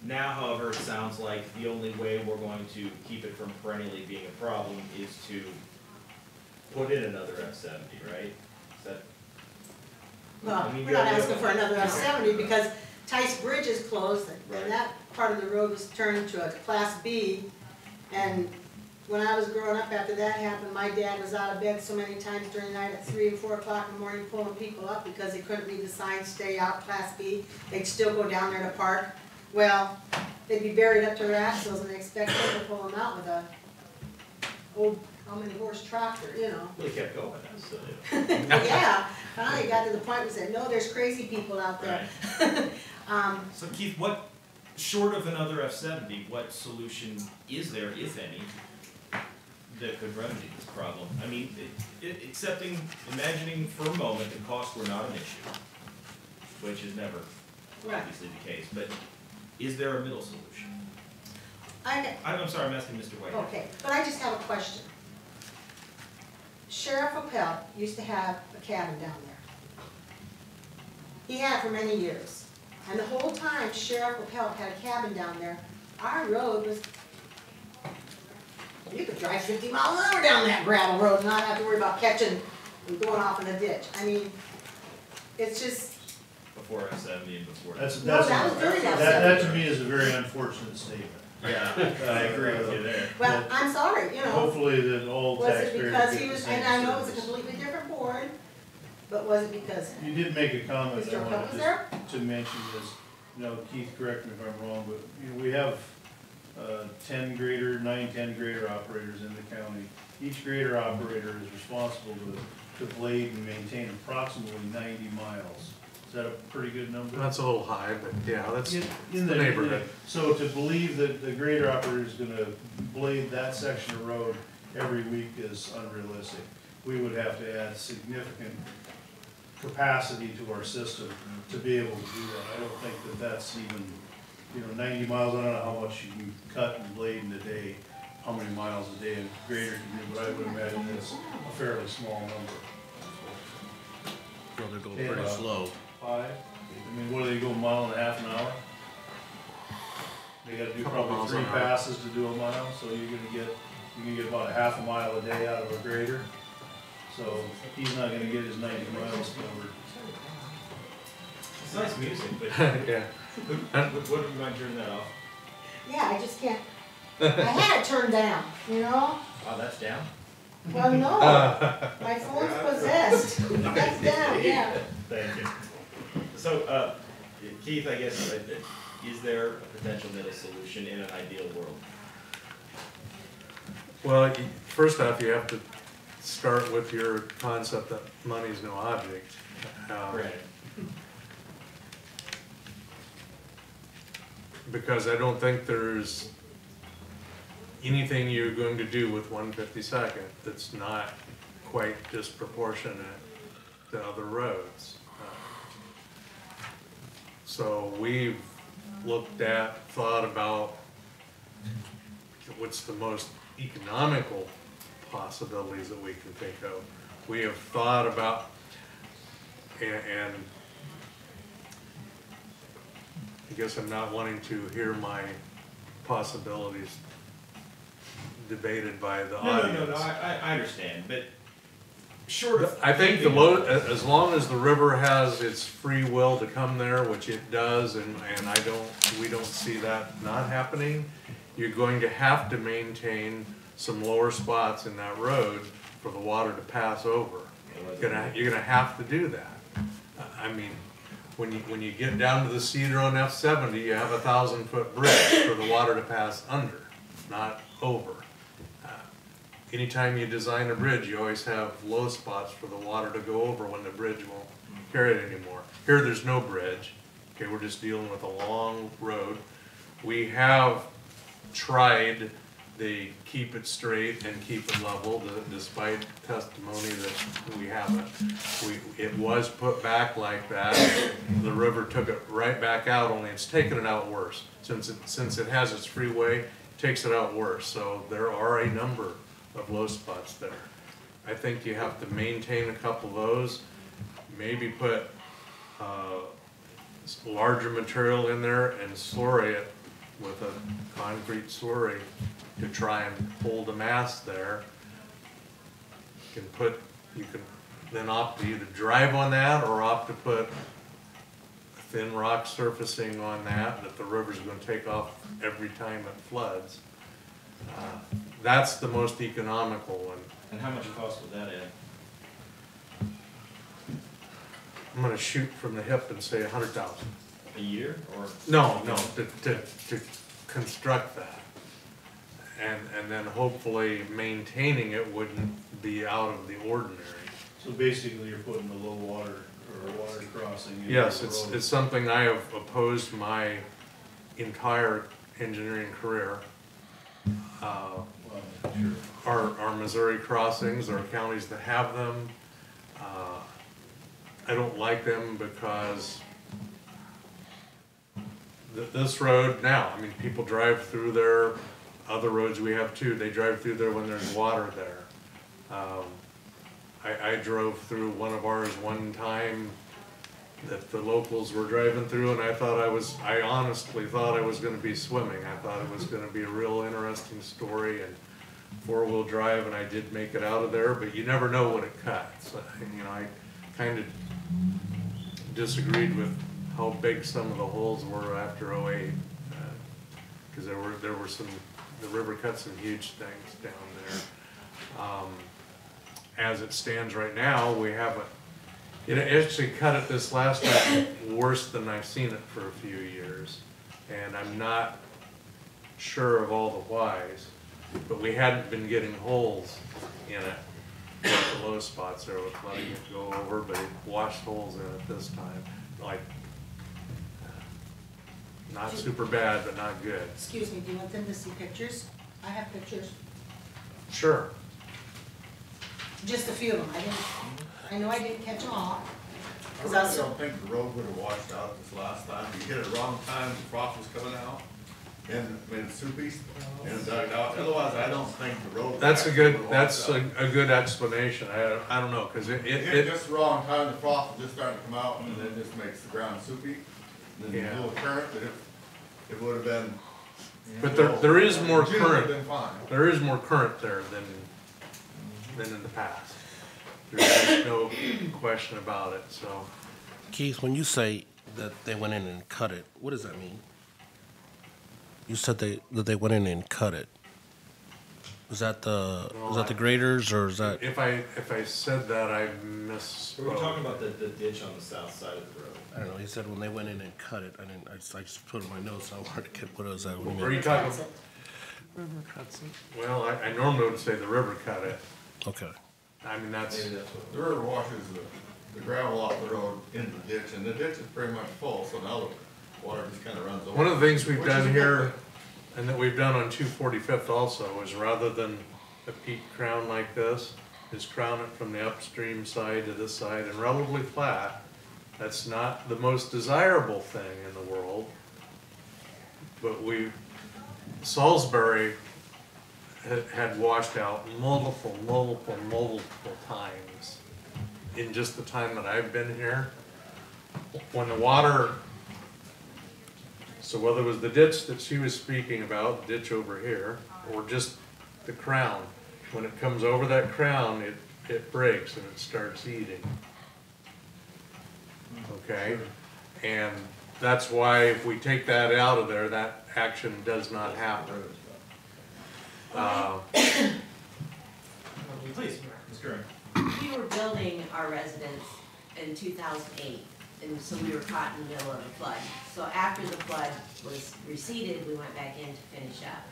S1: Now, however, it sounds like the only way we're going to keep it from perennially being a problem is to put in another F-70, right? Is that?
S10: Well,
S1: I mean,
S10: we're not
S1: you're-
S10: asking for another F-70 because Tice Bridge is closed,
S1: Right.
S10: and that part of the road was turned to a Class B. And when I was growing up, after that happened, my dad was out of bed so many times during the night at 3 and 4 o'clock in the morning pulling people up because they couldn't read the sign, stay out, Class B. They'd still go down there to park. Well, they'd be buried up to their axles and they expect them to pull them out with a old, how many horse tractor, you know.
S1: Well, they kept going, so.
S10: Yeah, finally got to the point where we said, no, there's crazy people out there.
S1: So Keith, what, short of another F-70, what solution is there, if any, that could remedy this problem? I mean, imagining for a moment that costs were not an issue, which is never
S10: Right.
S1: obviously the case, but is there a middle solution? I'm sorry, I'm asking Mr. White.
S10: Okay, but I just have a question. Sheriff Appel used to have a cabin down there. He had it for many years. And the whole time Sheriff Appel had a cabin down there, our road was, you could drive 50 miles an hour down that gravel road and not have to worry about catching and going off in a ditch. I mean, it's just,
S1: Before F-70 and before.
S10: that was during that
S2: That to me is a very unfortunate statement.
S1: Yeah, I agree with you there.
S10: well, I'm sorry, you know.
S2: Hopefully that all
S10: Was it
S2: taxpayers
S10: because
S2: get
S10: he
S2: the
S10: was,
S2: same
S10: and I know it was a
S2: service.
S10: completely different board, but was it because
S2: You did make a comment,
S10: Mr.
S2: I
S10: Appel
S2: wanted
S10: was there?
S2: to mention this, Keith, correct me if I'm wrong, but, we have, 10 grader, 9-10 grader operators in the county. Each grader operator is responsible to blade and maintain approximately 90 miles. Is that a pretty good number?
S6: That's a little high, but yeah, that's
S2: In
S6: the neighborhood.
S2: So to believe that the grader operator is gonna blade that section of road every week is unrealistic. We would have to add significant capacity to our system to be able to do that. I don't think that that's even, 90 miles, I don't know how much you can cut and blade in a day, how many miles a day a grader can do, but I would imagine it's a fairly small number.
S3: Well, they're going
S2: Yeah.
S3: pretty slow.
S2: 5, I mean, what do they go, a mile and a half an hour? They gotta do
S6: Couple
S2: probably
S6: miles
S2: 3
S6: an hour.
S2: passes to do a mile, so you can get about a half a mile a day out of a grader. So he's not gonna get his 90 miles covered.
S1: It's nice music, but
S6: Yeah.
S1: would you mind turning that off?
S10: yeah, I just can't, I had it turned down, you know?
S1: Oh, that's down?
S10: Well, no, my phone's possessed, that's down, yeah.
S1: Thank you. So, Keith, I guess, is there a potential middle solution in an ideal world?
S6: Well, first off, you have to start with your concept that money is no object.
S1: Granted.
S6: Because I don't think there's anything you're going to do with 152nd that's not quite disproportionate to other roads. So we've looked at, thought about what's the most economical possibilities that we can think of. We have thought about, and I guess I'm not wanting to hear my possibilities debated by the audience.
S1: No, I understand, but short of.
S6: I think as long as the river has its free will to come there, which it does, and we don't see that not happening, you're going to have to maintain some lower spots in that road for the water to pass over. You're gonna have to do that. I mean, when you get down to the Cedar on F-70, you have a 1,000-foot bridge for the water to pass under, not over. Anytime you design a bridge, you always have low spots for the water to go over when the bridge won't carry it anymore. Here, there's no bridge. Okay, we're just dealing with a long road. We have tried the keep it straight and keep it level, despite testimony that we haven't. It was put back like that. The river took it right back out, only it's taken it out worse. Since it has its freeway, it takes it out worse. So there are a number of low spots there. I think you have to maintain a couple of those, maybe put larger material in there and slurry it with a concrete slurry to try and hold the mass there. You can then opt to either drive on that or opt to put thin rock surfacing on that the river's going to take off every time it floods. That's the most economical one.
S1: And how much cost would that add?
S6: I'm going to shoot from the hip and say 100,000.
S1: A year, or?
S6: No, to construct that. And then hopefully maintaining it wouldn't be out of the ordinary.
S2: So basically, you're putting the low water or water crossing into
S6: Yes,
S2: the road.
S6: it's something I have opposed my entire engineering career.
S2: Sure.
S6: Our Missouri crossings, our counties that have them, I don't like them because this road now, I mean, people drive through there, other roads we have too, they drive through there when there's water there. I drove through one of ours one time that the locals were driving through, and I honestly thought I was gonna be swimming. I thought it was gonna be a real interesting story and four-wheel drive, and I did make it out of there, but you never know when it cuts. You know, I kind of disagreed with how big some of the holes were after '08, because there were the river cut some huge things down there. As it stands right now, we haven't. It actually cut it this last time worse than I've seen it for a few years, and I'm not sure of all the whys, but we hadn't been getting holes in it, like the low spots there with letting it go over, but it washed holes in it this time, like not super bad, but not good.
S10: Excuse me, do you want them to see pictures? I have pictures,
S6: Sure.
S10: just a few of them. I know I didn't catch them all.
S12: I really don't think the road would have washed out this last time. You hit it wrong time, the frost was coming out, and made it soupy, and dug out. Otherwise, I don't think the road.
S6: That's a good
S12: It
S6: explanation. I don't know, because
S12: hit just the wrong time, the frost was just starting to come out, and then it just makes the ground soupy. And then
S6: Yeah.
S12: a little current, that it would have been.
S6: But there is more
S12: June would have
S6: current.
S12: been fine.
S6: There is more current there than in the past. There's no question about it, so.
S3: Keith, when you say that they went in and cut it, what does that mean? You said that they went in and cut it. Was that the graders, or is that?
S6: If I said that, I misspoke.
S1: We're talking about the ditch on the south side of the road.
S3: I don't know. He said when they went in and cut it. I just put it in my notes. I wanted to get what was that? What do you
S6: Are
S3: mean?
S6: you talking? Well, I normally would say the river cut it.
S3: Okay.
S6: I mean, that's,
S1: Maybe that's what.
S12: The river washes the gravel off the road into the ditch, and the ditch is pretty much full, so now the water just kinda runs over.
S6: one of the things we've
S12: Which is
S6: done
S12: a good
S6: here,
S12: thing.
S6: and that we've done on 245th also, is rather than a peak crown like this, is crown it from the upstream side to this side and relatively flat. That's not the most desirable thing in the world, but Salisbury had washed out multiple times in just the time that I've been here. When the water, so whether it was the ditch that she was speaking about, the ditch over here, or just the crown, when it comes over that crown, it breaks and it starts eating. Okay? And that's why if we take that out of there, that action does not happen.
S1: Please, Ms. Curran.
S11: We were building our residence in 2008, and so we were caught in the middle of the flood. So after the flood was receded, we went back in to finish up.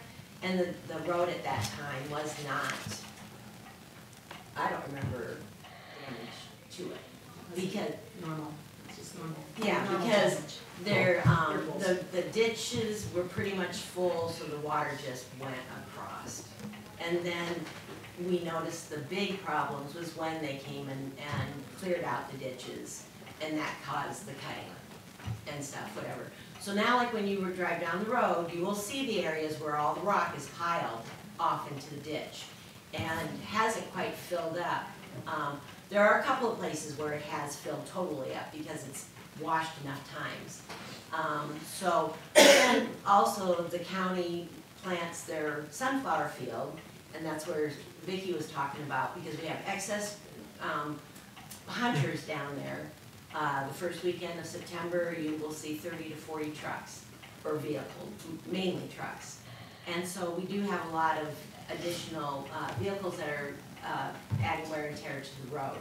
S11: And the road at that time was not, I don't remember damage to it, because.
S10: Normal, it's just normal.
S11: Yeah,
S10: Normal
S11: because
S10: damage.
S11: there, the ditches were pretty much full, so the water just went across. And then we noticed the big problems was when they came and cleared out the ditches, and that caused the cutting and stuff, whatever. So now, like when you drive down the road, you will see the areas where all the rock is piled off into the ditch and hasn't quite filled up. There are a couple of places where it has filled totally up because it's washed enough times. And also the county plants their sunflower field, and that's where Vicki was talking about, because we have excess hunters down there. The first weekend of September, you will see 30 to 40 trucks or vehicles, mainly trucks. And so we do have a lot of additional vehicles that are adding wear and tear to the road.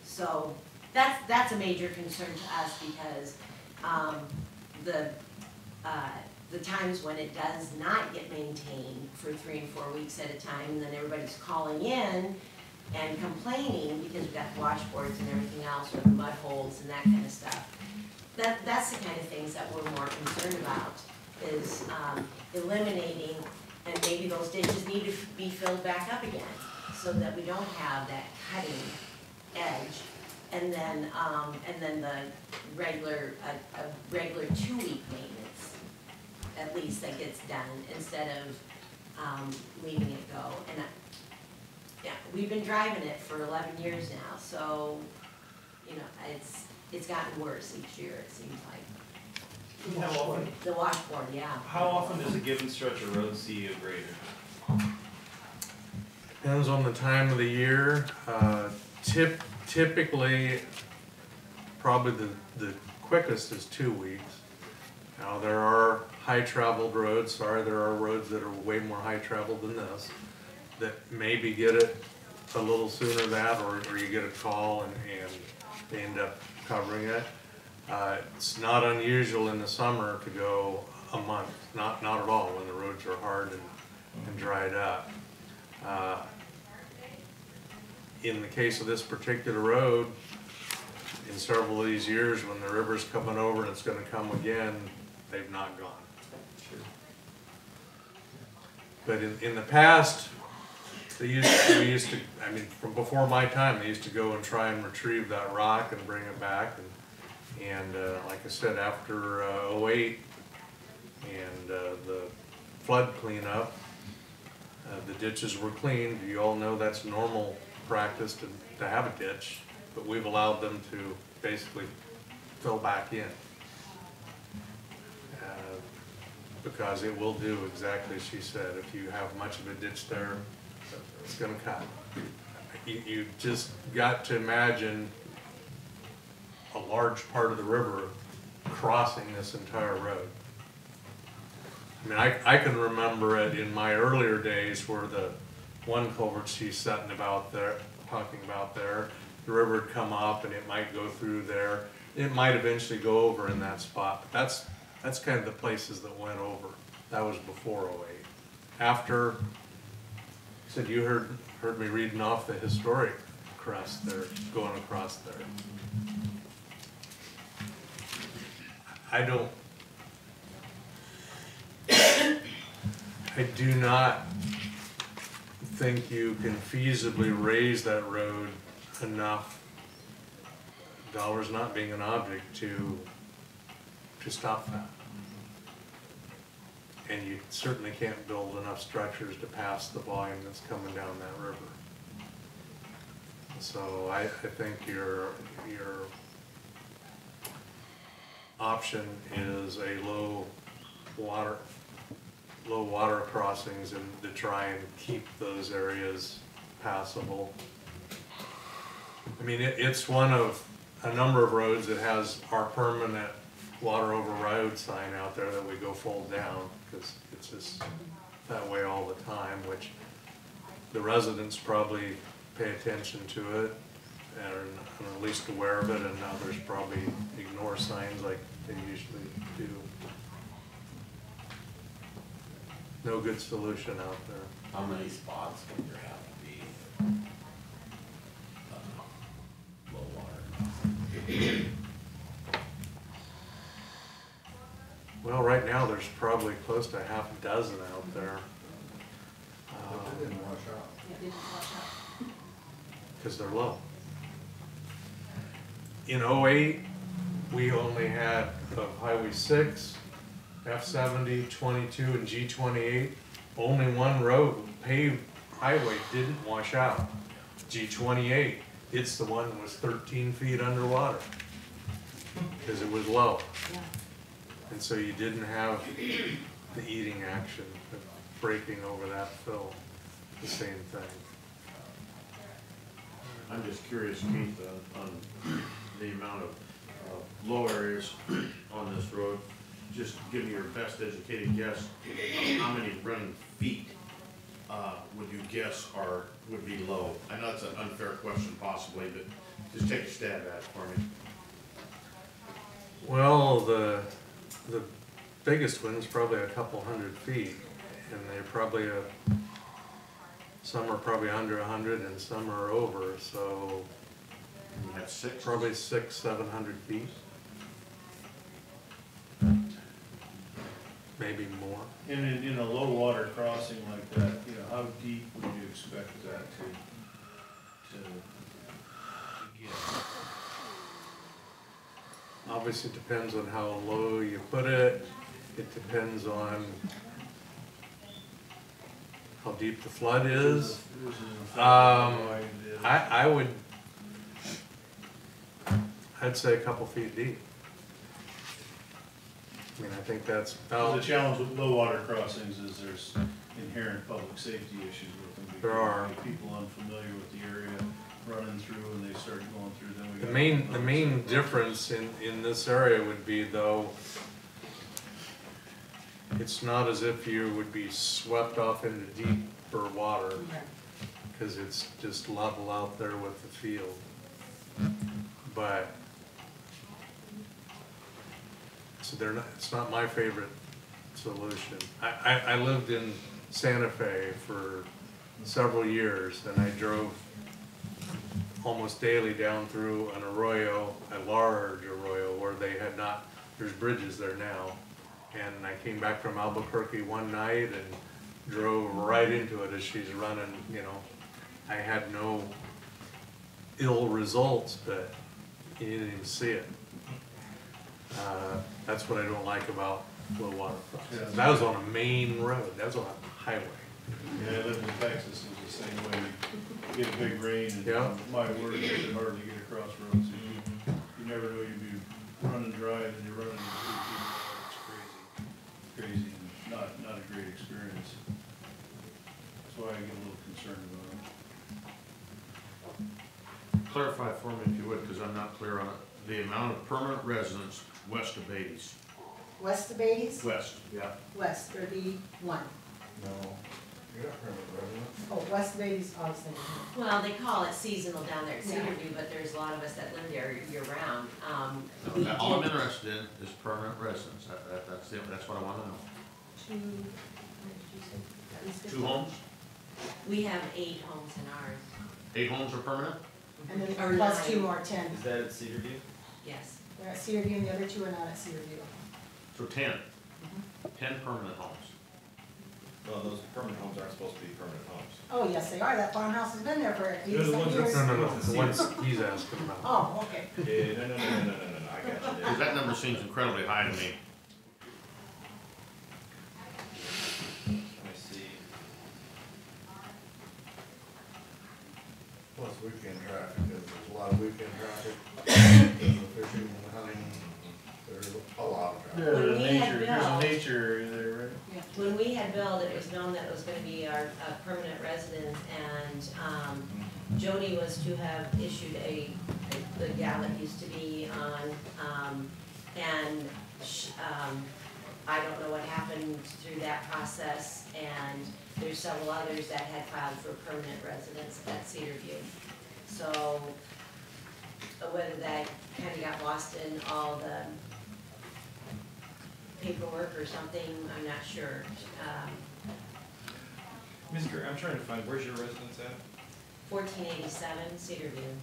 S11: So that's a major concern to us, because the times when it does not get maintained for 3 and 4 weeks at a time, and then everybody's calling in and complaining because we've got washboards and everything else with mud holes and that kind of stuff. That's the kind of things that we're more concerned about, is eliminating, and maybe those ditches need to be filled back up again, so that we don't have that cutting edge, and then the regular 2-week maintenance, at least, that gets done, instead of leaving it go. And yeah, we've been driving it for 11 years now, so you know it's gotten worse each year, it seems like.
S1: How often?
S11: The washboard, yeah.
S1: How often does a given stretch of road see a grader?
S6: Depends on the time of the year. Typically, probably the quickest is 2 weeks. Now, there are high-traveled roads, there are roads that are way more high-traveled than this, that maybe get it a little sooner than that, or you get a call and they end up covering it. It's not unusual in the summer to go a month, not at all, when the roads are hard and dried up. In the case of this particular road, in several of these years, when the river's coming over and it's gonna come again, they've not gone. But in the past, we used to, I mean, from before my time, they used to go and try and retrieve that rock and bring it back. And like I said, after '08 and the flood cleanup, the ditches were cleaned. You all know that's normal practice to have a ditch, but we've allowed them to basically fill back in. Because it will do exactly as she said. If you have much of a ditch there, it's gonna cut. You just got to imagine a large part of the river crossing this entire road. I mean, I can remember it in my earlier days where the one culvert she's talking about there, the river would come up and it might go through there. It might eventually go over in that spot, but that's kind of the places that went over. That was before '08. After, said you heard me reading off the historic crest there, going across there. I do not think you can feasibly raise that road enough, dollars not being an object, to stop that. And you certainly can't build enough structures to pass the volume that's coming down that river. So I think your option is a low water crossings and to try and keep those areas passable. I mean, it's one of a number of roads that has our permanent water override sign out there that we go full down, because it's just that way all the time, which the residents probably pay attention to it and are at least aware of it, and others probably ignore signs like they usually do. No good solution out there.
S7: How many spots would there have to be? Low water.
S6: Well, right now, there's probably close to half a dozen out there.
S5: But they didn't wash out.
S6: Because they're low. In '08, we only had of Highway 6, F70, 22, and G28, only one road, paved highway, didn't wash out. G28, it's the one that was 13 feet underwater, because it was low.
S10: Yeah.
S6: And so you didn't have the eating action of breaking over that fill, the same thing.
S9: I'm just curious, Keith, on the amount of low areas on this road. Just give me your best educated guess of how many running feet would you guess would be low? I know it's an unfair question possibly, but just take a stab at it for me.
S6: Well, the biggest one's probably a couple hundred feet, and they're probably some are probably under 100 and some are over, so
S9: You have 6?
S6: probably 600-700 feet. Maybe more.
S2: And in a low water crossing like that, you know, how deep would you expect that to get?
S6: Obviously, it depends on how low you put it. It depends on how deep the flood is. I'd say a couple feet deep. I mean, I think that's
S2: The challenge with low water crossings is there's inherent public safety issues with them.
S6: There are.
S2: Because people unfamiliar with the area running through and they start going through, then we
S6: the
S2: got.
S6: main difference in this area would be, though, it's not as if you would be swept off into deeper water, because it's just level out there with the field. But so it's not my favorite solution. I lived in Santa Fe for several years, and I drove almost daily down through an arroyo, a large arroyo, where they had not, there's bridges there now. And I came back from Albuquerque one night and drove right into it as she's running, you know. I had no ill results, but you didn't even see it. That's what I don't like about low water crossings.
S2: Yeah.
S6: That was on a main road, that was on a highway.
S2: Yeah, I lived in Texas, it was the same way. You get a big rain and
S6: Yeah.
S2: my word, it's hard to get across roads. You never know you'd be running dry and you're running into 2 feet. It's crazy and not a great experience. That's why I get a little concerned about it.
S9: Clarify for me if you would, because I'm not clear on it. The amount of permanent residents west of Beatty's.
S10: West of Beatty's?
S9: West, yeah.
S10: West, 31.
S5: No, you're not permanent resident.
S10: Oh, West of Beatty's, I was thinking.
S11: Well, they call it seasonal down there at Cedarview, but there's a lot of us that live there year-round. We
S9: All I'm
S11: did-
S9: interested in is permanent residents. That's what I want to know.
S10: Two, what did you say? At least
S9: 2 homes?
S11: We have 8 homes in ours,
S9: 8 homes are permanent?
S10: And then
S11: Or
S10: plus
S11: 9.
S10: 2 more, 10.
S8: Is that at Cedarview?
S11: yes.
S10: They're at Cedarview and the other 2 are not at Cedarview.
S9: So 10. 10 permanent homes.
S8: Well, those permanent homes aren't supposed to be permanent homes.
S10: Oh, yes, they are. That farmhouse has been there for at
S8: They're
S10: least
S8: the
S10: some
S8: ones
S10: years.
S6: No, the ones he's asking about.
S10: Oh, okay.
S8: Yeah, no, I got you
S9: Because that number seems incredibly high to me.
S12: weekend traffic, because there's a lot of weekend traffic, there's the fishing and hunting, there's a lot of traffic.
S11: When we had
S2: There's a
S11: built-
S2: nature area there, right?
S11: When we had billed, it was known that it was gonna be our permanent residence, and Jody was to have issued the gal that used to be on, and I don't know what happened through that process, and there's several others that had filed for permanent residence at Cedarview. So, whether that kinda got lost in all the paperwork or something, I'm not sure.
S8: Ms. Greer, I'm trying to find, where's your residence at?
S11: 1487 Cedarview.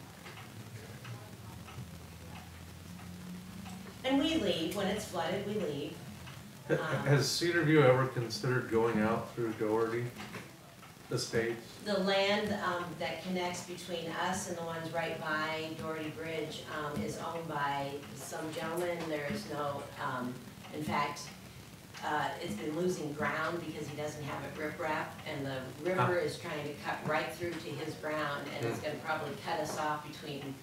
S11: And we leave, when it's flooded, we leave.
S6: Has Cedarview ever considered going out through Doherty Estates?
S11: The land that connects between us and the ones right by Doherty Bridge is owned by some gentleman. There is no, in fact, it's been losing ground because he doesn't have it riprap, and the river is trying to cut right through to his ground, and it's gonna probably cut us off between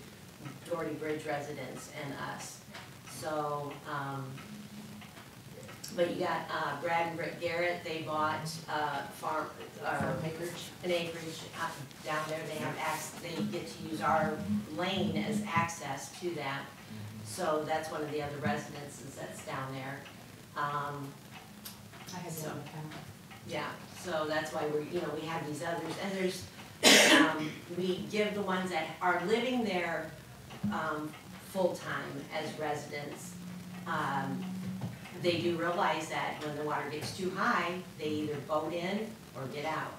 S11: Doherty Bridge residents and us. So, but you got Brad and Britt Garrett, they bought farm, an acreage down there. They have they get to use our lane as access to that. So that's one of the other residences that's down there.
S10: I had
S11: So-
S10: that account.
S11: Yeah, so that's why we have these others, and there's, we give the ones that are living there, full-time as residents. They do realize that when the water gets too high, they either boat in or get out.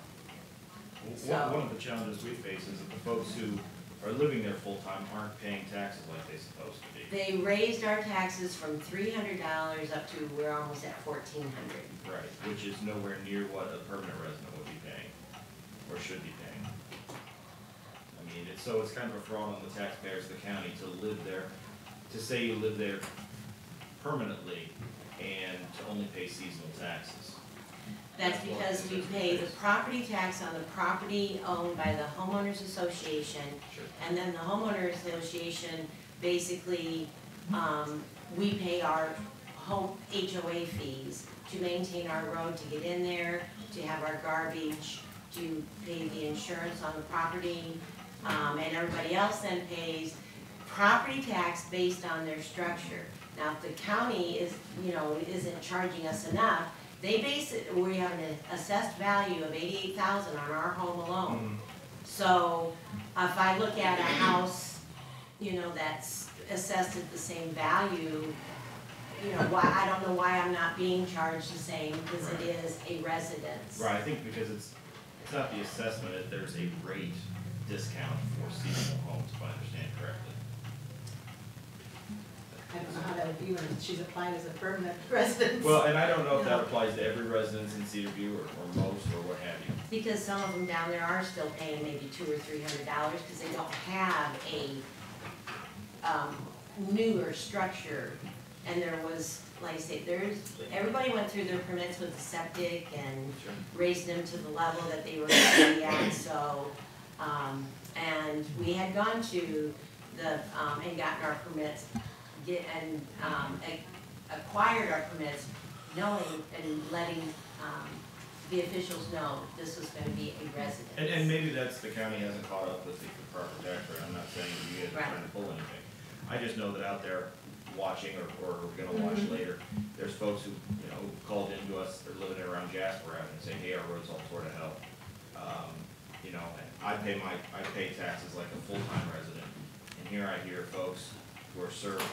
S11: So-
S8: One of the challenges we face is that the folks who are living there full-time aren't paying taxes like they're supposed to be.
S11: They raised our taxes from $300 up to, we're almost at $1,400.
S8: Right, which is nowhere near what a permanent resident would be paying, or should be paying. I mean, it's kind of a fraud on the taxpayers of the county to live there, to say you live there permanently and to only pay seasonal taxes.
S11: That's because we pay the property tax on the property owned by the homeowners association.
S8: Sure.
S11: And then the homeowners association, basically, we pay our home HOA fees to maintain our road, to get in there, to have our garbage, to pay the insurance on the property. And everybody else then pays property tax based on their structure. Now, if the county isn't charging us enough, they base it, we have an assessed value of $88,000 on our home alone. So, if I look at a house, that's assessed at the same value, I don't know why I'm not being charged the same, because it is a residence.
S8: Right, I think because it's not the assessment, there's a rate discount for seasonal homes, if I understand correctly.
S10: I don't know how that would be when she's applied as a permanent resident.
S8: Well, and I don't know if that applies to every residence in Cedarview or most or what have you.
S11: Because some of them down there are still paying maybe $200 or $300 because they don't have a newer structure. And there was, like I say, everybody went through their permits with the septic and
S8: Sure.
S11: raised them to the level that they were going to be at, so, and we had gone to and gotten our permits, acquired our permits, knowing and letting, the officials know this was gonna be a residence.
S8: And maybe that's, the county hasn't caught up with the proper tax rate, I'm not saying you guys are
S11: Right.
S8: trying to pull anything. I just know that out there watching or gonna watch later, there's folks who, called into us, they're living around Jasper Avenue and say, hey, our road's all tore to hell. I pay taxes like a full-time resident, and here I hear folks who are served,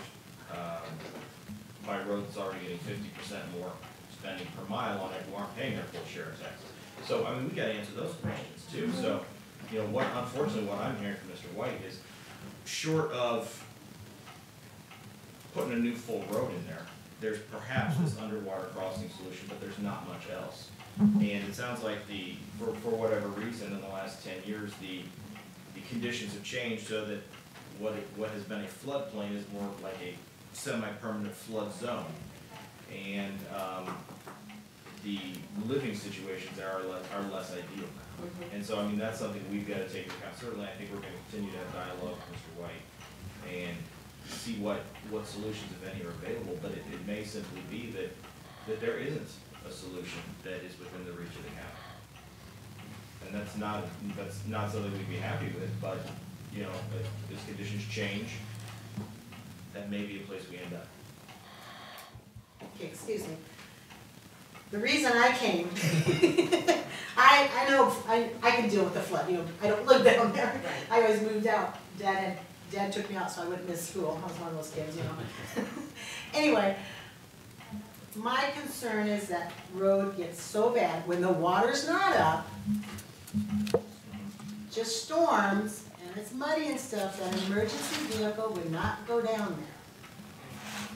S8: by roads already getting 50% more spending per mile on it, who aren't paying their full share of taxes. So, I mean, we gotta answer those questions too. So, unfortunately, what I'm hearing from Mr. White is, short of putting a new full road in there, there's perhaps this underwater crossing solution, but there's not much else. And it sounds like for whatever reason, in the last 10 years, the conditions have changed so that what has been a floodplain is more like a semi-permanent flood zone. And the living situations are less ideal. And so, I mean, that's something we've got to take into account. Certainly, I think we're going to continue to have dialogue with Mr. White and see what solutions, if any, are available, but it may simply be that there isn't a solution that is within the reach of the county. And that's not something we'd be happy with, but, you know, if as conditions change, that may be a place we end up.
S10: Okay, excuse me. The reason I came, I know I can deal with the flood, you know, I don't live down there. I always moved out. Dad took me out so I wouldn't miss school. I was one of those kids, you know. Anyway, my concern is that road gets so bad when the water's not up, just storms, and it's muddy and stuff, that an emergency vehicle would not go down there.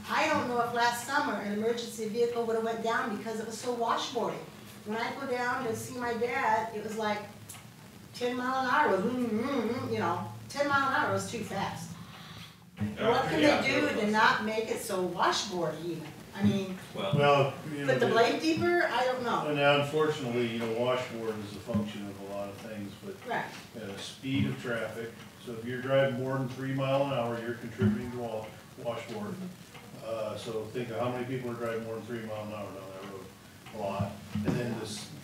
S10: I don't know if last summer an emergency vehicle would have went down because it was so washboardy. When I go down to see my dad, it was like 10 mile an hour, you know, 10 mile an hour was too fast. What can they do to not make it so washboardy even? I mean,
S2: Well, you know,
S10: put the blade deeper? I don't know.
S2: and unfortunately, you know, washboard is a function of a lot of things, but
S10: Right.
S2: speed of traffic. So if you're driving more than 3 mile an hour, you're contributing to washboard. So think of how many people are driving more than 3 mile an hour down that road. A lot. And then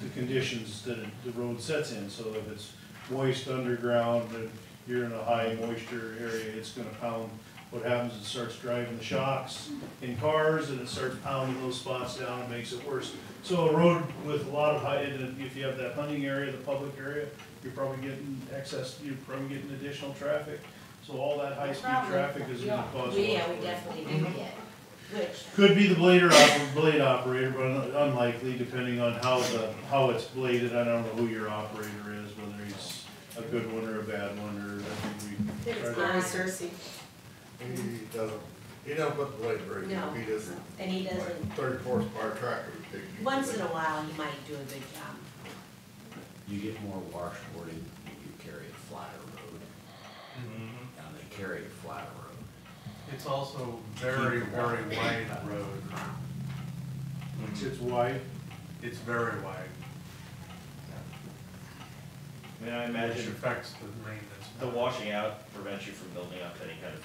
S2: the conditions that the road sets in. So if it's moist underground, and you're in a high moisture area, it's gonna pound. What happens is it starts driving the shocks in cars, and it starts pounding those spots down and makes it worse. So a road with a lot of height, if you have that hunting area, the public area, you're probably getting additional traffic. So all that high-speed traffic is gonna cause.
S11: Yeah, we definitely do get, which,
S2: Could be the blade operator, but unlikely, depending on how it's bladed. I don't know who your operator is, whether he's a good one or a bad one, or I think we.
S10: It's
S2: tried to-
S10: Gary Cersei.
S12: He don't put the blade very
S11: no,
S12: good, he just,
S11: and he doesn't,
S12: like 30 horsepower tractor. would take you.
S11: once in a while, he might do a good job.
S7: You get more washboarding if you carry a flatter road, and they carry a flatter road.
S6: It's also very, very wide road.
S2: It's wide.
S6: It's very wide,
S8: I mean, I
S6: which
S8: imagine
S6: affects the maintenance.
S8: the washing out prevents you from building up any kind of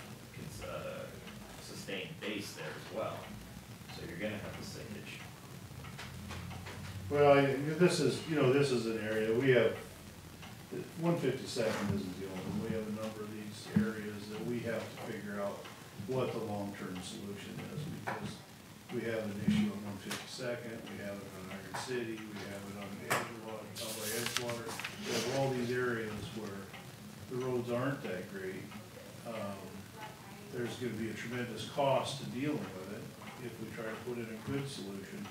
S8: sustained base there as well. So you're gonna have the singage.
S2: Well, this is an area, we have, 152nd isn't the only one. We have a number of these areas that we have to figure out what the long-term solution is, because we have an issue on 152nd, we have it on Iron City, we have it on Edgewater. We have all these areas where the roads aren't that great. There's gonna be a tremendous cost to dealing with it. If we try to put in a good solution,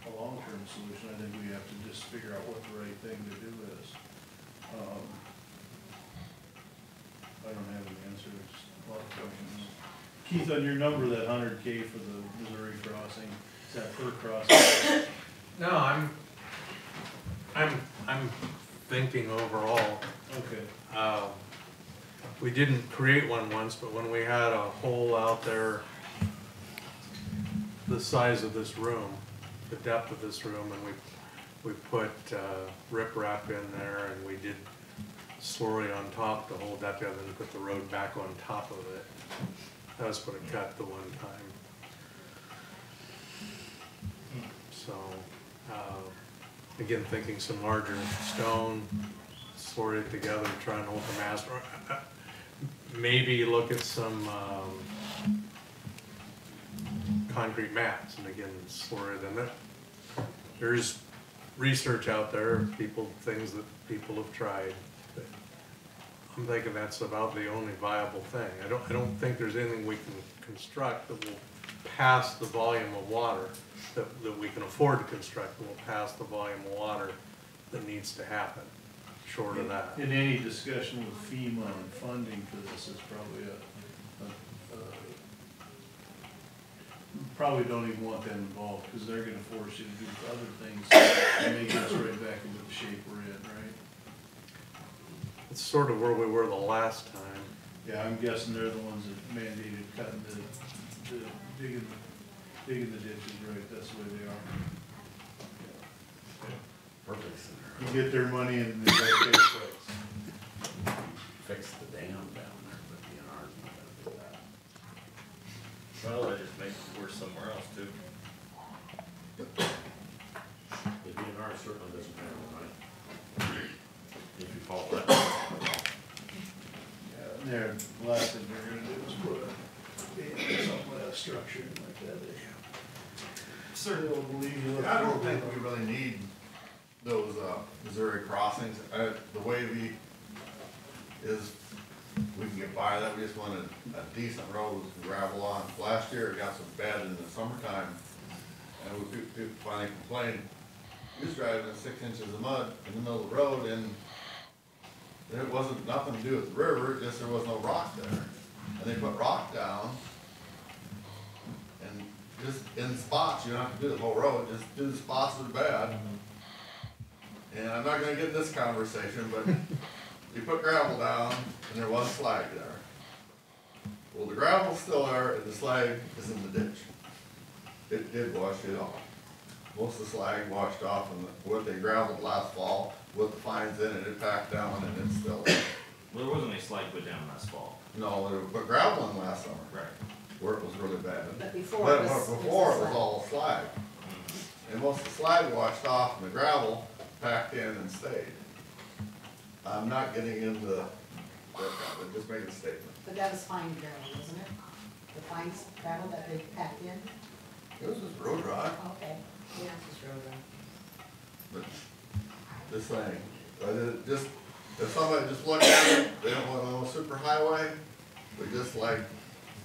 S2: a long-term solution, I think we have to just figure out what the right thing to do is. I don't have an answer, it's a lot of questions. Keith, on your number, that 100K for the Missouri crossing, is that per crossing?
S6: No, I'm thinking overall.
S2: Okay.
S6: We didn't create one once, but when we had a hole out there the size of this room, the depth of this room, and we put riprap in there, and we did slurry on top to hold that together, and put the road back on top of it. That was put a cut the one time. So, again, thinking some larger stone, slurry it together, try and hold the mast. Maybe look at some concrete mats, and again, slurry them. There's research out there, things that people have tried. But I'm thinking that's about the only viable thing. I don't think there's anything we can construct that will pass the volume of water that we can afford to construct, that will pass the volume of water that needs to happen. Short of that.
S2: In any discussion with FEMA and funding for this is probably probably don't even want them involved, because they're gonna force you to do other things and make us right back into the shape we're in, right?
S6: It's sort of where we were the last time.
S2: Yeah, I'm guessing they're the ones that mandated cutting digging the ditches, right, that's the way they are. get their money and they gotta pay the price.
S7: Fix the dam down there, but DNR's not gonna do that.
S8: Well, that just makes it worse somewhere else too.
S9: The DNR certainly doesn't have the money. If you follow that.
S2: Yeah, they're, the last thing they're gonna do is put something with a structure like that. Certainly don't believe you.
S12: I don't think we really need those, Missouri crossings. The way we can get by that, we just wanted a decent road with gravel on. Last year, it got so bad in the summertime, and people finally complained, we was driving in 6 inches of mud in the middle of the road, and there wasn't nothing to do with the river, just there was no rock there. And they put rock down, and just in spots, you don't have to do the whole road, just do the spots that are bad. And I'm not gonna get in this conversation, but you put gravel down, and there was slag there. Well, the gravel's still there, and the slag is in the ditch. It did wash it off. Most of the slag washed off, and what they gravelled last fall, with the fines in it, it packed down, and it's still there.
S1: Well, there wasn't any slag put down last fall.
S12: No, they put gravel in last summer,
S1: Right.
S12: where it was really bad.
S10: But before
S12: But
S10: it was.
S12: before it was all slag. And most of the slag washed off, and the gravel packed in and stayed. I'm not getting into that, just making a statement.
S10: But that was fine gravel, wasn't it? The fine gravel that they packed in?
S12: It was just road rock,
S10: Okay.
S11: Yeah, it's just road
S12: but just saying, just, if somebody just looked at it, they don't want no super highway, but just like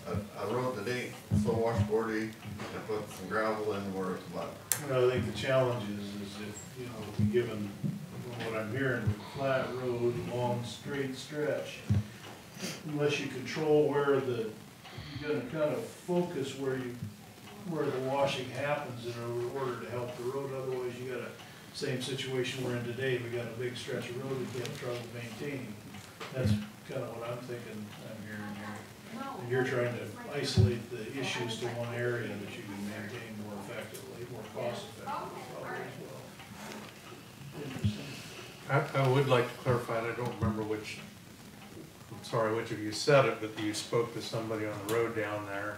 S12: a road that ain't so washboardy, and put some gravel in where it's mud.
S2: Well, I think the challenge is if, you know, given from what I'm hearing, flat road, long, straight stretch, unless you control where you're gonna kind of focus where the washing happens in order to help the road, otherwise you got a same situation we're in today, we got a big stretch of road we can't trouble maintaining. That's kind of what I'm thinking, I'm hearing here. And you're trying to isolate the issues to one area that you can maintain more effectively, more cost effectively, probably as well. Interesting.
S6: I would like to clarify, and I don't remember which of you said it, but you spoke to somebody on the road down there.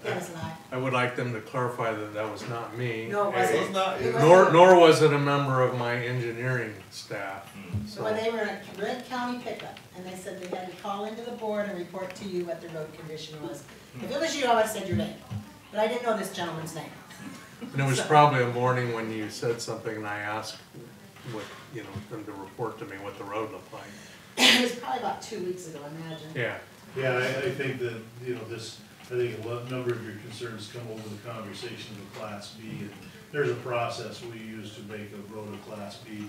S10: That was not.
S6: I would like them to clarify that that was not me.
S10: No, it wasn't.
S12: It's not,
S10: It
S6: Nor was it a member of my engineering staff. So,
S10: Well, they were in a Red County pickup, and they said they had to call into the board and report to you what the road condition was. If it was you, I would have said your name, but I didn't know this gentleman's name.
S6: and it was probably a morning when you said something and I asked what, you know, them to report to me what the road looked like.
S10: It was probably about 2 weeks ago, I imagine.
S6: Yeah.
S2: Yeah, I think that, you know, I think a number of your concerns come over the conversation of Class B, and there's a process we use to make a road a Class B.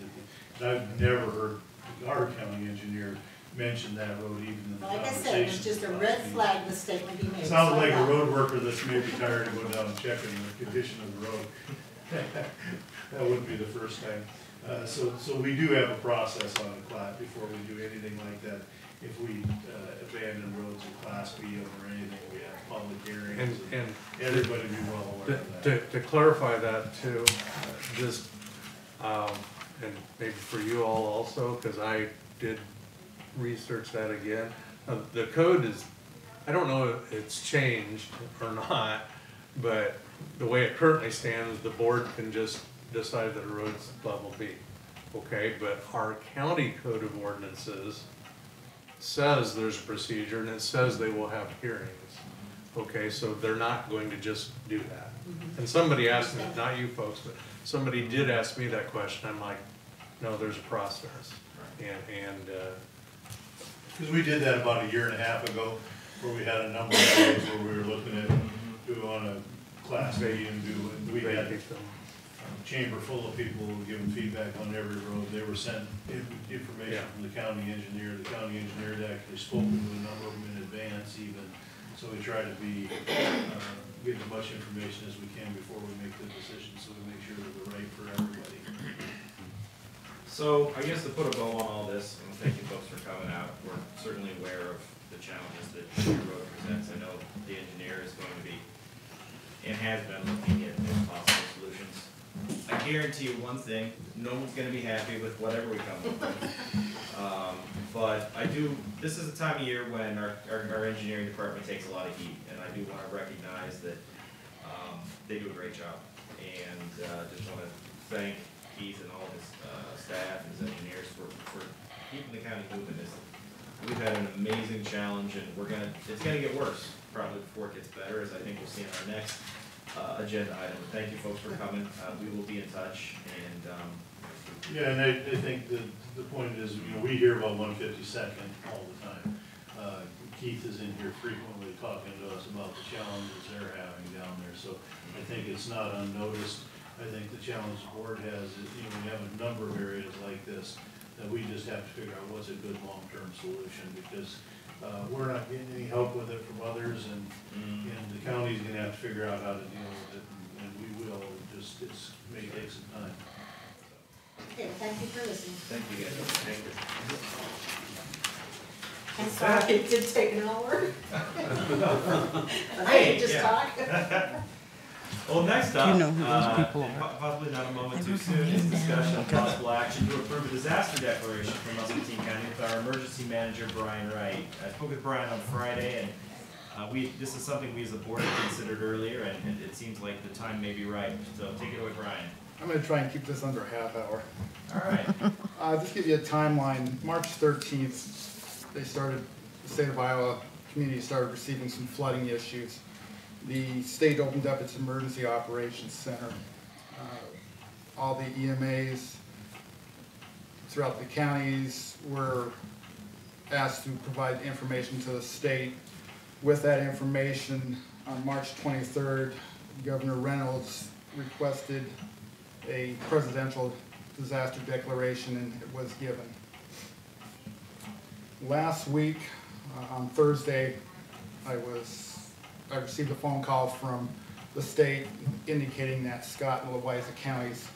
S2: And I've never heard our county engineer mention that road even in the
S10: Like I
S2: conversation.
S10: said, it was just a red flag mistake when he made.
S2: Sounds
S10: So
S2: like a
S10: now-
S2: road worker that's maybe tired to go down and check in the condition of the road. That wouldn't be the first time. So we do have a process on a Class before we do anything like that. If we abandon roads in Class B or anything, we have public hearings, and everybody be well aware of that.
S6: To clarify that too, just, and maybe for you all also, because I did research that again. The code is, I don't know if it's changed or not, but the way it currently stands, the board can just decide that a road's level B. Okay, but our county code of ordinances says there's a procedure and it says they will have hearings. Okay, so they're not going to just do that. And somebody asked me, not you folks, but somebody did ask me that question. I'm like, no, there's a process. And
S2: Because we did that about 1.5 years ago, where we had a number of days where we were looking at, do we want a Class B and we had a chamber full of people giving feedback on every road. They were sent information from the county engineer. The county engineer had actually spoken to a number of them in advance even. So we try to get as much information as we can before we make the decision, so we make sure that they're right for everybody.
S1: So I guess to put a bow on all this, and thank you folks for coming out, we're certainly aware of the challenges that your road presents. I know the engineer is going to be, and has been looking at possible solutions. I guarantee you one thing, no one's gonna be happy with whatever we come up with. But this is a time of year when our engineering department takes a lot of heat, and I do wanna recognize that, they do a great job. And, just wanna thank Keith and all his, staff and his engineers for keeping the county moving. We've had an amazing challenge, and it's gonna get worse, probably before it gets better, as I think we'll see in our next agenda item. Thank you folks for coming. We will be in touch, and,
S2: Yeah, and I think the point is, we hear about 152nd all the time. Keith is in here frequently talking to us about the challenges they're having down there, so I think it's not unnoticed. I think the challenge the board has is, we have a number of areas like this that we just have to figure out what's a good long-term solution, because we're not getting any help with it from others, and the county's gonna have to figure out how to deal with it, and we will. It may take some time.
S10: Okay, well, thank you for listening.
S1: thank you guys. Thank you.
S10: I'm sorry it did take an hour. But I
S1: Hey,
S10: could just
S1: yeah.
S10: talk.
S1: Well, next up,
S13: Do you know who those people
S1: and
S13: are?
S1: possibly not a moment too soon, is discussion of possible action to approve a disaster declaration for Muscatine County with our emergency manager, Brian Wright. I spoke with Brian on Friday, and this is something we as a board had considered earlier, and it seems like the time may be right. So take it away, Brian.
S14: I'm gonna try and keep this under a half hour.
S1: All right.
S14: Just give you a timeline. March 13th, the state of Iowa community started receiving some flooding issues. The state opened up its emergency operations center. All the EMAs throughout the counties were asked to provide information to the state. With that information, on March 23rd, Governor Reynolds requested a presidential disaster declaration, and it was given. Last week, on Thursday, I received a phone call from the state indicating that Scott and Louisa counties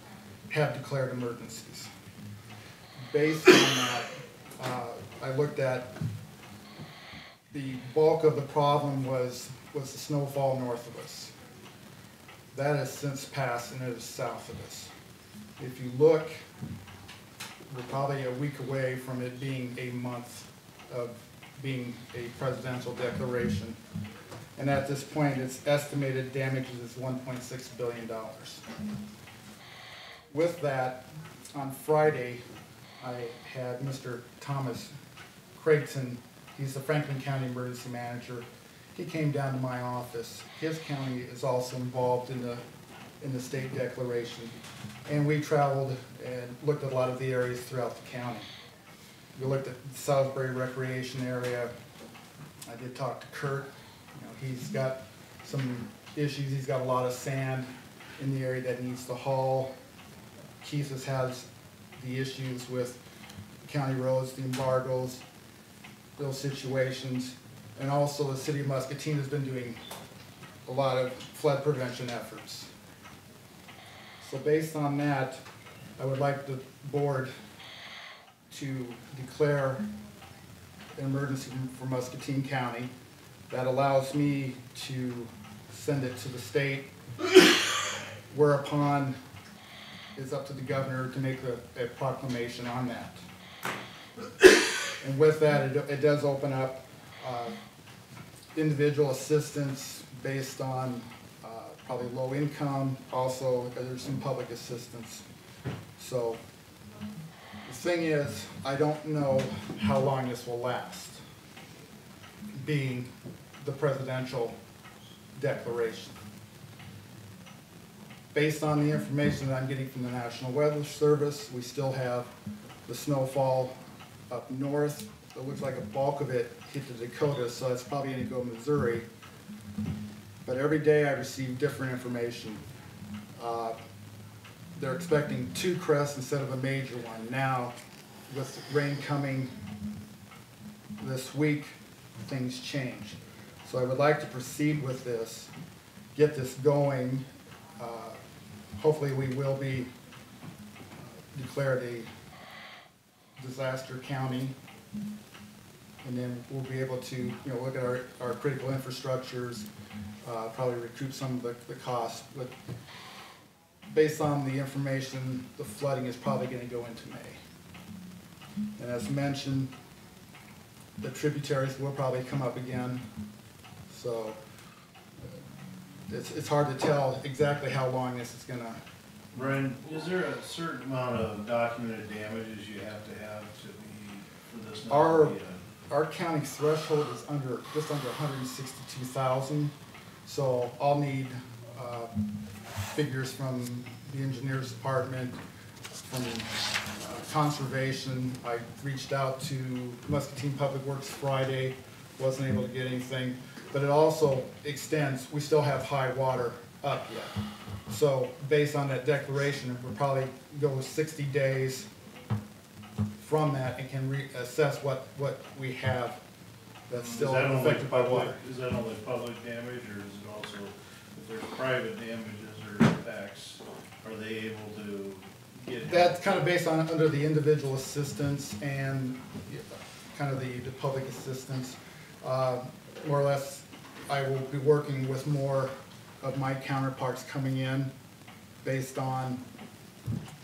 S14: have declared emergencies. Based on that, I looked at the bulk of the problem was the snowfall north of us. That has since passed, and it is south of us. If you look, we're probably a week away from it being a month of being a presidential declaration. And at this point, its estimated damages is $1.6 billion. With that, on Friday, I had Mr. Thomas Creighton, he's the Franklin County Emergency Manager. He came down to my office. His county is also involved in the state declaration. And we traveled and looked at a lot of the areas throughout the county. We looked at the Salisbury Recreation area. I did talk to Kurt. He's got some issues. He's got a lot of sand in the area that needs to haul. Keith has the issues with county roads, the embargoes, those situations. And also the city of Muscatine has been doing a lot of flood prevention efforts. So based on that, I would like the board to declare an emergency for Muscatine County. That allows me to send it to the state, whereupon it's up to the governor to make a proclamation on that. And with that, it does open up individual assistance based on probably low income. Also, there's some public assistance. So the thing is, I don't know how long this will last, being the presidential declaration. Based on the information that I'm getting from the National Weather Service, we still have the snowfall up north. It looks like a bulk of it hit the Dakotas, so it's probably going to go Missouri. But every day I receive different information. They're expecting 2 crests instead of a major one. Now, with rain coming this week, things change. So I would like to proceed with this, get this going. Hopefully we will be declared a disaster county, and then we'll be able to look at our critical infrastructures, probably recoup some of the costs. But based on the information, the flooding is probably gonna go into May. And as mentioned, the tributaries will probably come up again, so it's hard to tell exactly how long this is gonna.
S2: Brian, is there a certain amount of documented damages you have to be, for this not to be
S14: Our county threshold is just under 162,000, so I'll need figures from the engineer's department, from conservation. I reached out to Muscatine Public Works Friday, wasn't able to get anything, but it also extends, we still have high water up yet. So based on that declaration, we'll probably go with 60 days from that and can reassess what we have that's still affected by water.
S2: Is that only public damage, or is it also, if there's private damages or impacts, are they able to get?
S14: That's kind of based on, under the individual assistance and kind of the public assistance. More or less, I will be working with more of my counterparts coming in based on,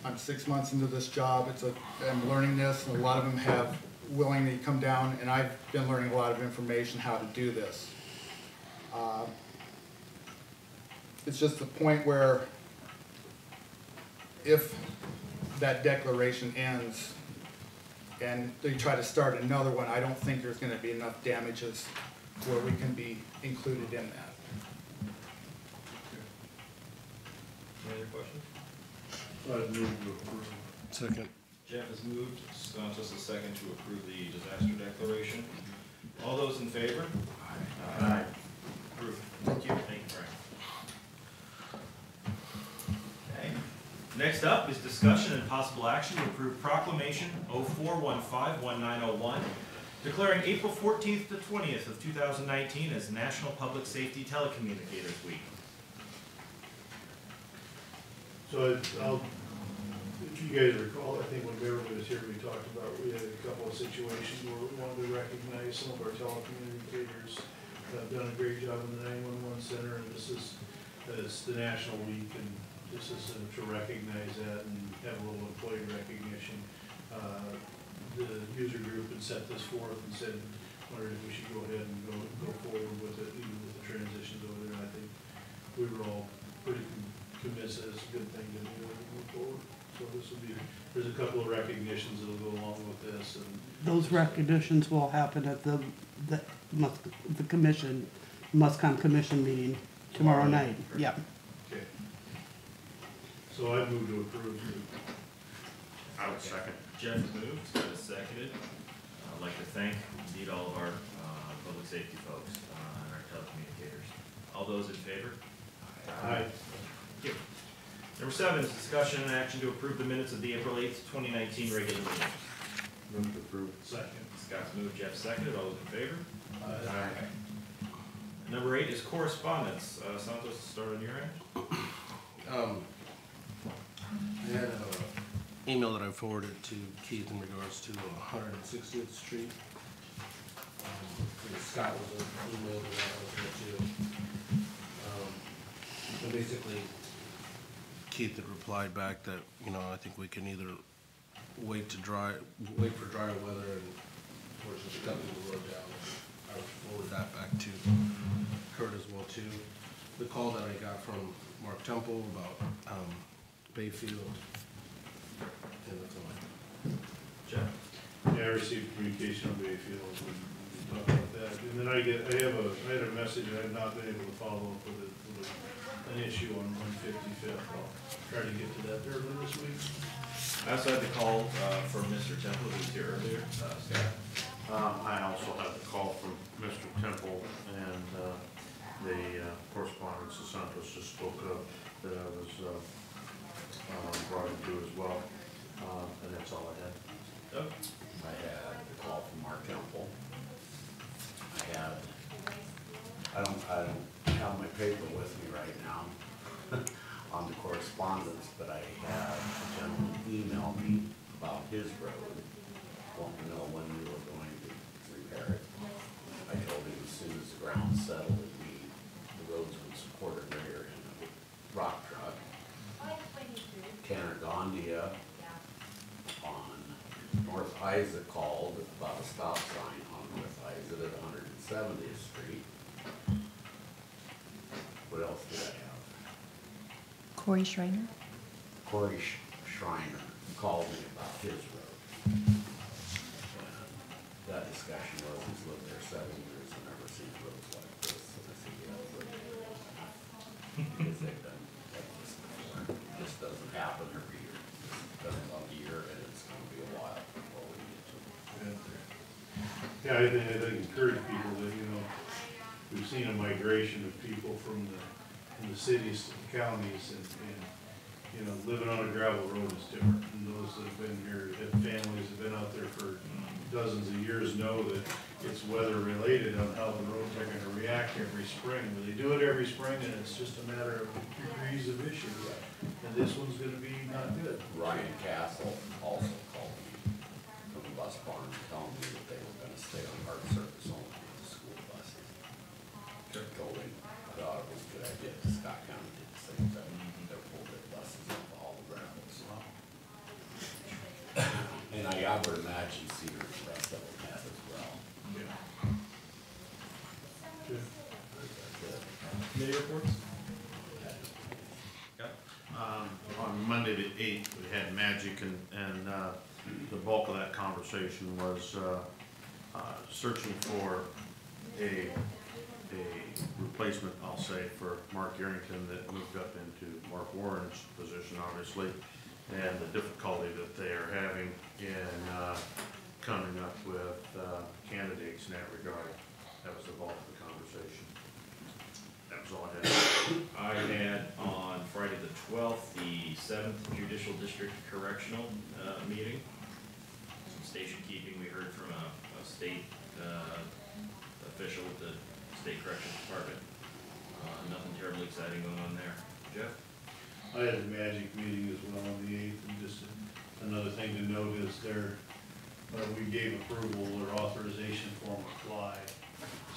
S14: I'm 6 months into this job, I'm learning this, and a lot of them have willingly come down, and I've been learning a lot of information how to do this. It's just the point where if that declaration ends and they try to start another one, I don't think there's gonna be enough damages where we can be included in that.
S8: Any other questions?
S2: I'd move to approve.
S3: Second.
S8: Jeff has moved, Santos is second to approve the disaster declaration. All those in favor? Aye. Approved. Thank you. Thank you, Brian. Okay. Next up is discussion and possible action to approve proclamation 04151901, declaring April 14th to 20th of 2019 as National Public Safety Telecommunicators Week.
S2: So if you guys recall, I think when Beverly was here, we talked about, we had a couple of situations where we wanted to recognize some of our telecommunicators that have done a great job in the 911 center, and this is, it's the National Week, and this is to recognize that and have a little employee recognition. The user group had set this forth and said, wondered if we should go ahead and go forward with it, even with the transitions over there, and I think we were all pretty convinced that it's a good thing to do and move forward. So this will be, there's a couple of recognitions that'll go along with this, and
S13: Those recognitions will happen at the commission, Muscatine Commission meeting tomorrow night. Yep.
S2: okay. So I move to approve.
S9: I would second.
S8: Jeff has moved, Scott has seconded. I'd like to thank indeed all of our public safety folks and our telecommunicators. All those in favor?
S2: Aye.
S8: Thank you. Number 7 is discussion and action to approve the minutes of the April 8th, 2019 regular meeting.
S9: Move to approve.
S2: Second.
S8: Scott's moved, Jeff seconded. All those in favor?
S2: Aye.
S8: Number 8 is correspondence. Santos, start on your end.
S3: I had an email that I forwarded to Keith in regards to 160th Street. Scott was an email that I was too. And basically, Keith had replied back that, I think we can either wait for drier weather and we're just cutting the road down. I forwarded that back to Kurt as well too. The call that I got from Mark Temple about Bayfield, and that's all I have.
S8: Jeff?
S2: Yeah, I received communication on Bayfield, we talked about that, and then I had a message, I have not been able to follow up with an issue on 155th. I'll try to get to that early this week.
S8: I also had the call from Mr. Temple, who was here earlier. Scott?
S9: I also had the call from Mr. Temple, and the correspondence that Santos just spoke of that I was brought into as well, and that's all I had.
S8: Oh.
S7: I had a call from Mark Temple. I don't have my paper with me right now on the correspondence, but I had a gentleman email me about his road, wanting to know when we were going to repair it. I told him as soon as the ground settled, the roads would support a grader and a rock truck. Grandia on North Isaac called about a stop sign on North Isaac at 170th Street. What else did I have?
S15: Corey Schreiner?
S7: Corey Schreiner called me about his road. And that discussion was, he's lived there 7 years and never seen roads like this. And I said, yeah, but because they've done like this before. This doesn't happen every year. It's been about a year and it's gonna be a while before we get to it.
S2: Yeah, I think encourage people that, you know, we've seen a migration of people from the cities to the counties and, you know, living on a gravel road is different. And those that have been here, that families have been out there for dozens of years know that it's weather related on how the roads are gonna react every spring. But they do it every spring and it's just a matter of degrees of issue. And this one's gonna be not good.
S7: Ryan Castle also called me from the bus barn telling me that they were gonna stay on hard surface only with the school buses. Told him, I thought it was a good idea, Scott County did the same thing. They pulled their buses off all the gravels. And I would imagine Cedar and the rest of them have as well.
S1: Committee reports?
S9: On Monday the 8th, we had Magic, and the bulk of that conversation was searching for a replacement, I'll say, for Mark Arrington that moved up into Mark Warren's position, obviously, and the difficulty that they are having in coming up with candidates in that regard. That was the bulk of the conversation. That was all I had.
S1: I had on Friday the 12th, the 7th Judicial District Correctional meeting. Some station keeping. We heard from a state official with the State Corrections Department. Nothing terribly exciting going on there. Jeff?
S2: I had a Magic meeting as well on the 8th, and just another thing to note is we gave approval or authorization for them to fly.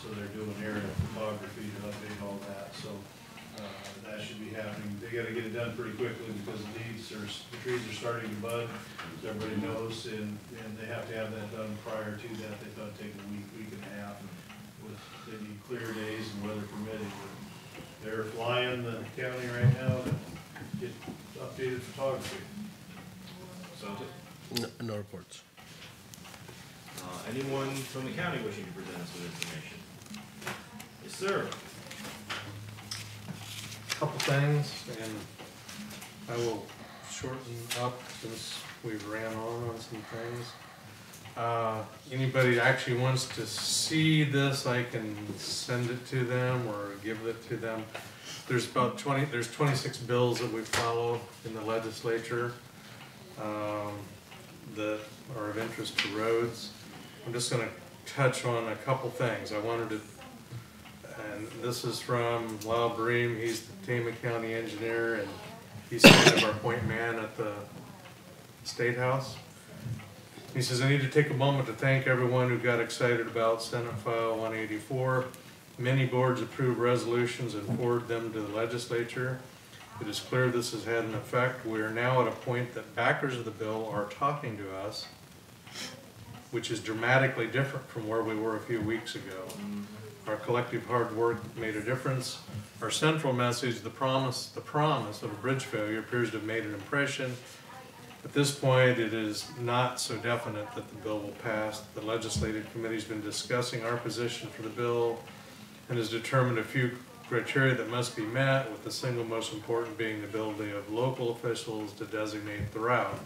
S2: So they're doing aerial photography to update all that, so that should be happening. They gotta get it done pretty quickly because the trees are starting to bud, as everybody knows, and they have to have that done prior to that. They thought it'd take a week and a half. They need clear days and weather permitting, but they're flying the county right now to get updated photography.
S1: Santa?
S3: No reports.
S1: Anyone from the county wishing to present us with information? Yes, sir.
S6: Couple things, and I will shorten up since we've ran on some things. Anybody actually wants to see this, I can send it to them or give it to them. There's about 26 bills that we follow in the legislature that are of interest to roads. I'm just going to touch on a couple things. I wanted to, and this is from Lyle Bream. He's the Tama County engineer, and he's kind of our point man at the State House. He says, I need to take a moment to thank everyone who got excited about Senate File 184. Many boards approve resolutions and forward them to the legislature. It is clear this has had an effect. We are now at a point that backers of the bill are talking to us, which is dramatically different from where we were a few weeks ago. Our collective hard work made a difference. Our central message, the promise of a bridge failure, appears to have made an impression. At this point, it is not so definite that the bill will pass. The legislative committee has been discussing our position for the bill and has determined a few criteria that must be met, with the single most important being the ability of local officials to designate the route.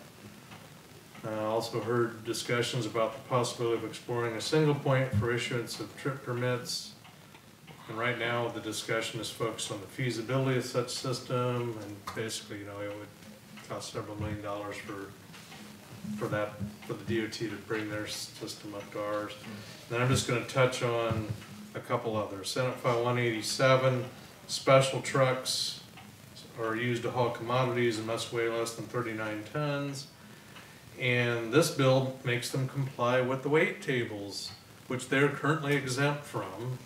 S6: I also heard discussions about the possibility of exploring a single point for issuance of trip permits. And right now, the discussion is focused on the feasibility of such system, and basically, you know, it would cost several $1 million for the DOT to bring their system up to ours. And I'm just going to touch on a couple others. Senate File 187, special trucks are used to haul commodities and must weigh less than 39 tons. And this bill makes them comply with the weight tables, which they're currently exempt from,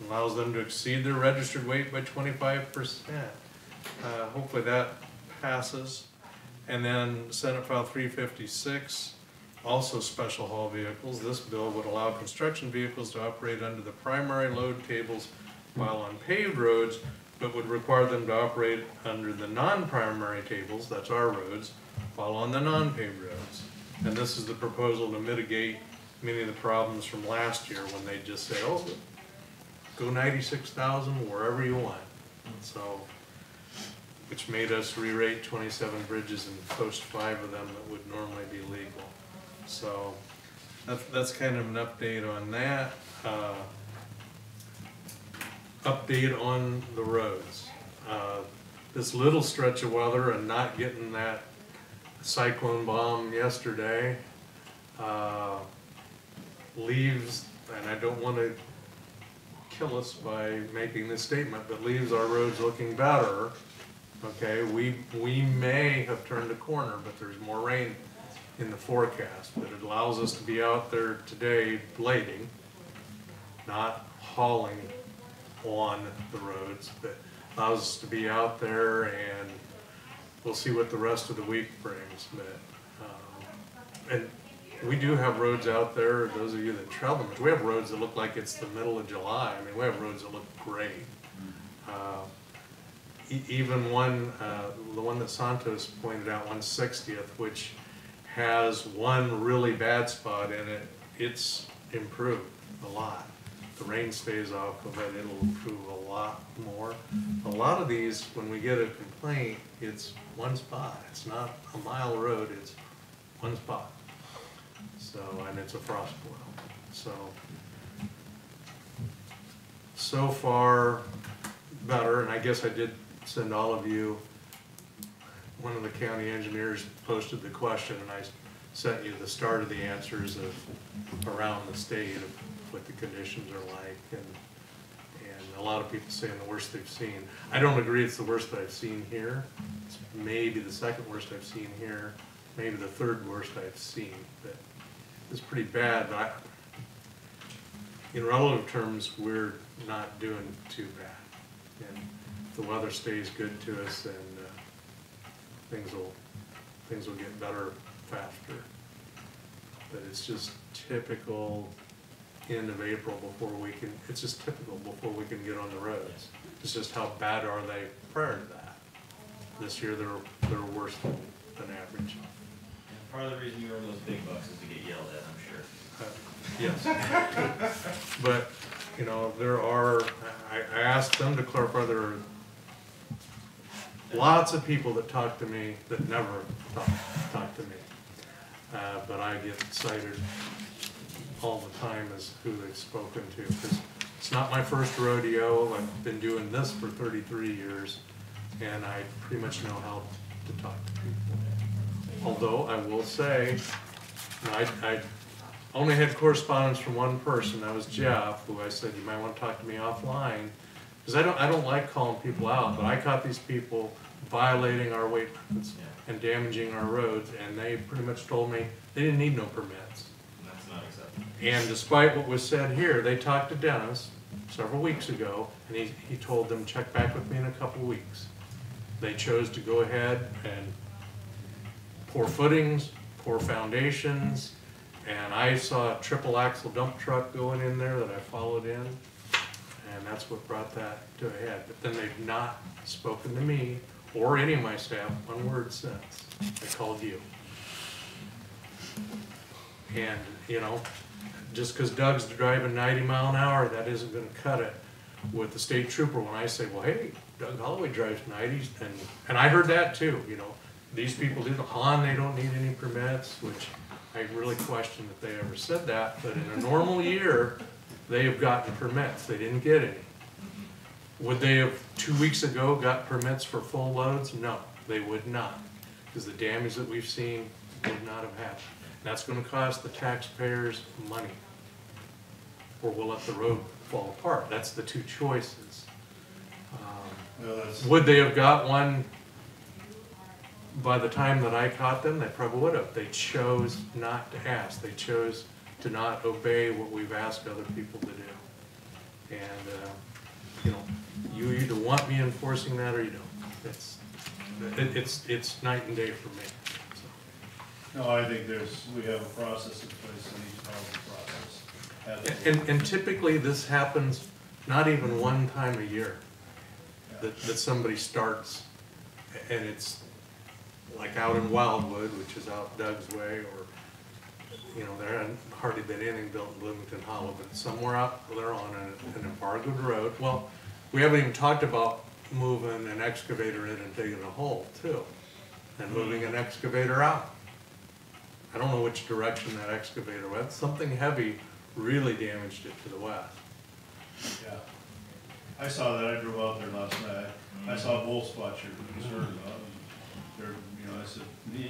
S6: allows them to exceed their registered weight by 25%. Hopefully that passes. And then Senate File 356, also special haul vehicles. This bill would allow construction vehicles to operate under the primary load tables while on paved roads, but would require them to operate under the non-primary tables, that's our roads, while on the non-paved roads. And this is the proposal to mitigate many of the problems from last year when they just say, oh, go 96,000 wherever you want. So, which made us re-rate 27 bridges and post 5 of them that would normally be legal. So that's kind of an update on that. Update on the roads. This little stretch of weather and not getting that cyclone bomb yesterday leaves, and I don't want to kill us by making this statement, but leaves our roads looking better. Okay, we may have turned a corner, but there's more rain in the forecast. But it allows us to be out there today blading, not hauling on the roads, but allows us to be out there, and we'll see what the rest of the week brings. But and we do have roads out there, those of you that travel them, we have roads that look like it's the middle of July. I mean, we have roads that look great. Even one, the one that Santos pointed out, 160th, which has one really bad spot in it, it's improved a lot. The rain stays off of it, it'll improve a lot more. A lot of these, when we get a complaint, it's one spot. It's not a mile road, it's one spot. So, and it's a frost boil. So far better, and I guess I did send all of you, one of the county engineers posted the question, and I sent you the start of the answers of around the state of what the conditions are like, and a lot of people saying the worst they've seen. I don't agree it's the worst that I've seen here. It's maybe the second worst I've seen here, maybe the third worst I've seen, but it's pretty bad. But in relative terms, we're not doing too bad. And if the weather stays good to us, then things will get better faster. But it's just typical end of April before we can, it's just typical before we can get on the roads. It's just how bad are they prior to that. This year they're worse than average.
S1: And part of the reason you earn those big bucks is to get yelled at, I'm sure.
S6: Yes. But, you know, there are, I asked them to clarify, there are lots of people that talk to me that never talk to me. But I get cited all the time as who they've spoken to, because it's not my first rodeo. I've been doing this for 33 years, and I pretty much know how to talk to people. Although I will say, I only had correspondence from one person. That was Jeff, who I said, you might want to talk to me offline, because I don't like calling people out, but I caught these people violating our weight limits and damaging our roads, and they pretty much told me they didn't need no permits.
S1: That's not acceptable.
S6: And despite what was said here, they talked to Dennis several weeks ago, and he told them, check back with me in a couple weeks. They chose to go ahead and pour footings, pour foundations, and I saw a triple axle dump truck going in there that I followed in, and that's what brought that to a head. But then they've not spoken to me or any of my staff one word since. I called you. And, you know, just because Doug's driving 90 mile an hour, that isn't going to cut it with the state trooper when I say, well, hey, Doug Holloway drives 90s, and I heard that too, you know. These people didn't, they don't need any permits, which I really question if they ever said that, but in a normal year, they have gotten permits. They didn't get any. Would they have 2 weeks ago got permits for full loads? No, they would not, because the damage that we've seen would not have happened. That's going to cost the taxpayers money, or we'll let the road fall apart. That's the two choices. Would they have got one by the time that I caught them? They probably would have. They chose not to ask. They chose to not obey what we've asked other people to do. And, you know, you either want me enforcing that or you don't. it's night and day for me. So.
S2: No, I think we have a process in place in each process.
S6: And typically this happens not even one time a year, that somebody starts, and it's like out in Wildwood, which is out Doug's way, or, you know, there hadn't hardly been anything built in Bloomington Hollow, but somewhere out there on an embargoed road. Well, we haven't even talked about moving an excavator in and digging a hole too, and moving an excavator out. I don't know which direction that excavator went. Something heavy really damaged it to the west.
S2: Yeah. I saw that, I drove out there last night. I saw both spots you're concerned about. They're, you know, I said, yeah,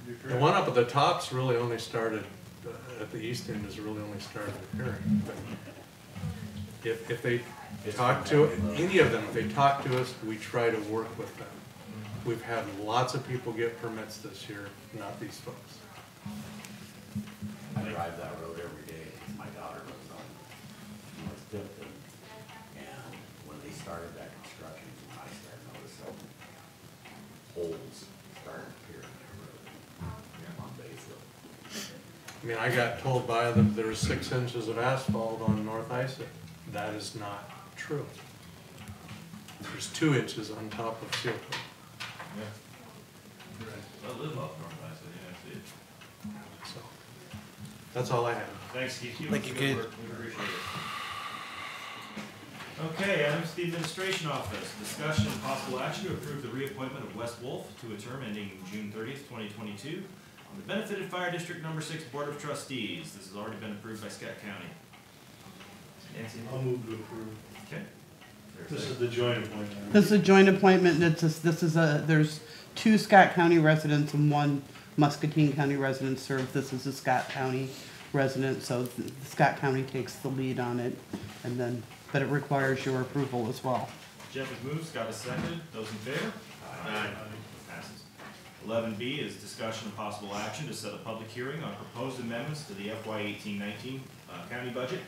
S2: you're correct.
S6: The one up at the top's really only started, at the east end is really only started appearing. But if they talk to, any of them, if they talk to us, we try to work with them. We've had lots of people get permits this year, not these folks.
S7: I drive that road every day. My daughter lives on North Tipton. And when they started that construction, I started noticing holes starting to appear in that road on Bayfield.
S6: I mean, I got told by them there was 6 inches of asphalt on North Isa. That is not true. There's 2 inches on top of Seal Coat.
S1: Yeah. I live up North Isa, yeah, I see it.
S6: So, that's all I have.
S1: Thanks, Keith.
S3: Thank you, Keith.
S1: We appreciate it. Okay, items to the administration office. Discussion and possible action to approve the reappointment of Wes Wolf to a term ending June 30th, 2022 on the Benefited Fire District Number 6 Board of Trustees. This has already been approved by Scott County. Nancy?
S2: I'll move to approve.
S1: Okay.
S2: This is the joint appointment.
S13: This is a joint appointment, there's 2 Scott County residents and 1 Muscatine County resident served. This is a Scott County resident, so the Scott County takes the lead on it, but it requires your approval as well.
S1: Jeff has moved, Scott has seconded. Those in favor? Aye. Passes. 11B is discussion and possible action to set a public hearing on proposed amendments to the FY 18-19 county budget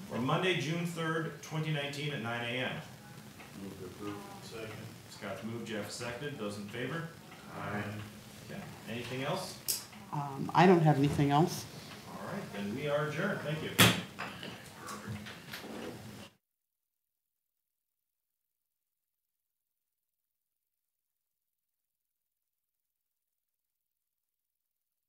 S1: for Monday, June 3rd, 2019 at 9 a.m.
S2: Move to approve. Second.
S1: Scott's moved, Jeff seconded. Those in favor?
S2: Aye.
S1: Okay. Anything else?
S13: I don't have anything else.
S1: All right, then we are adjourned. Thank you.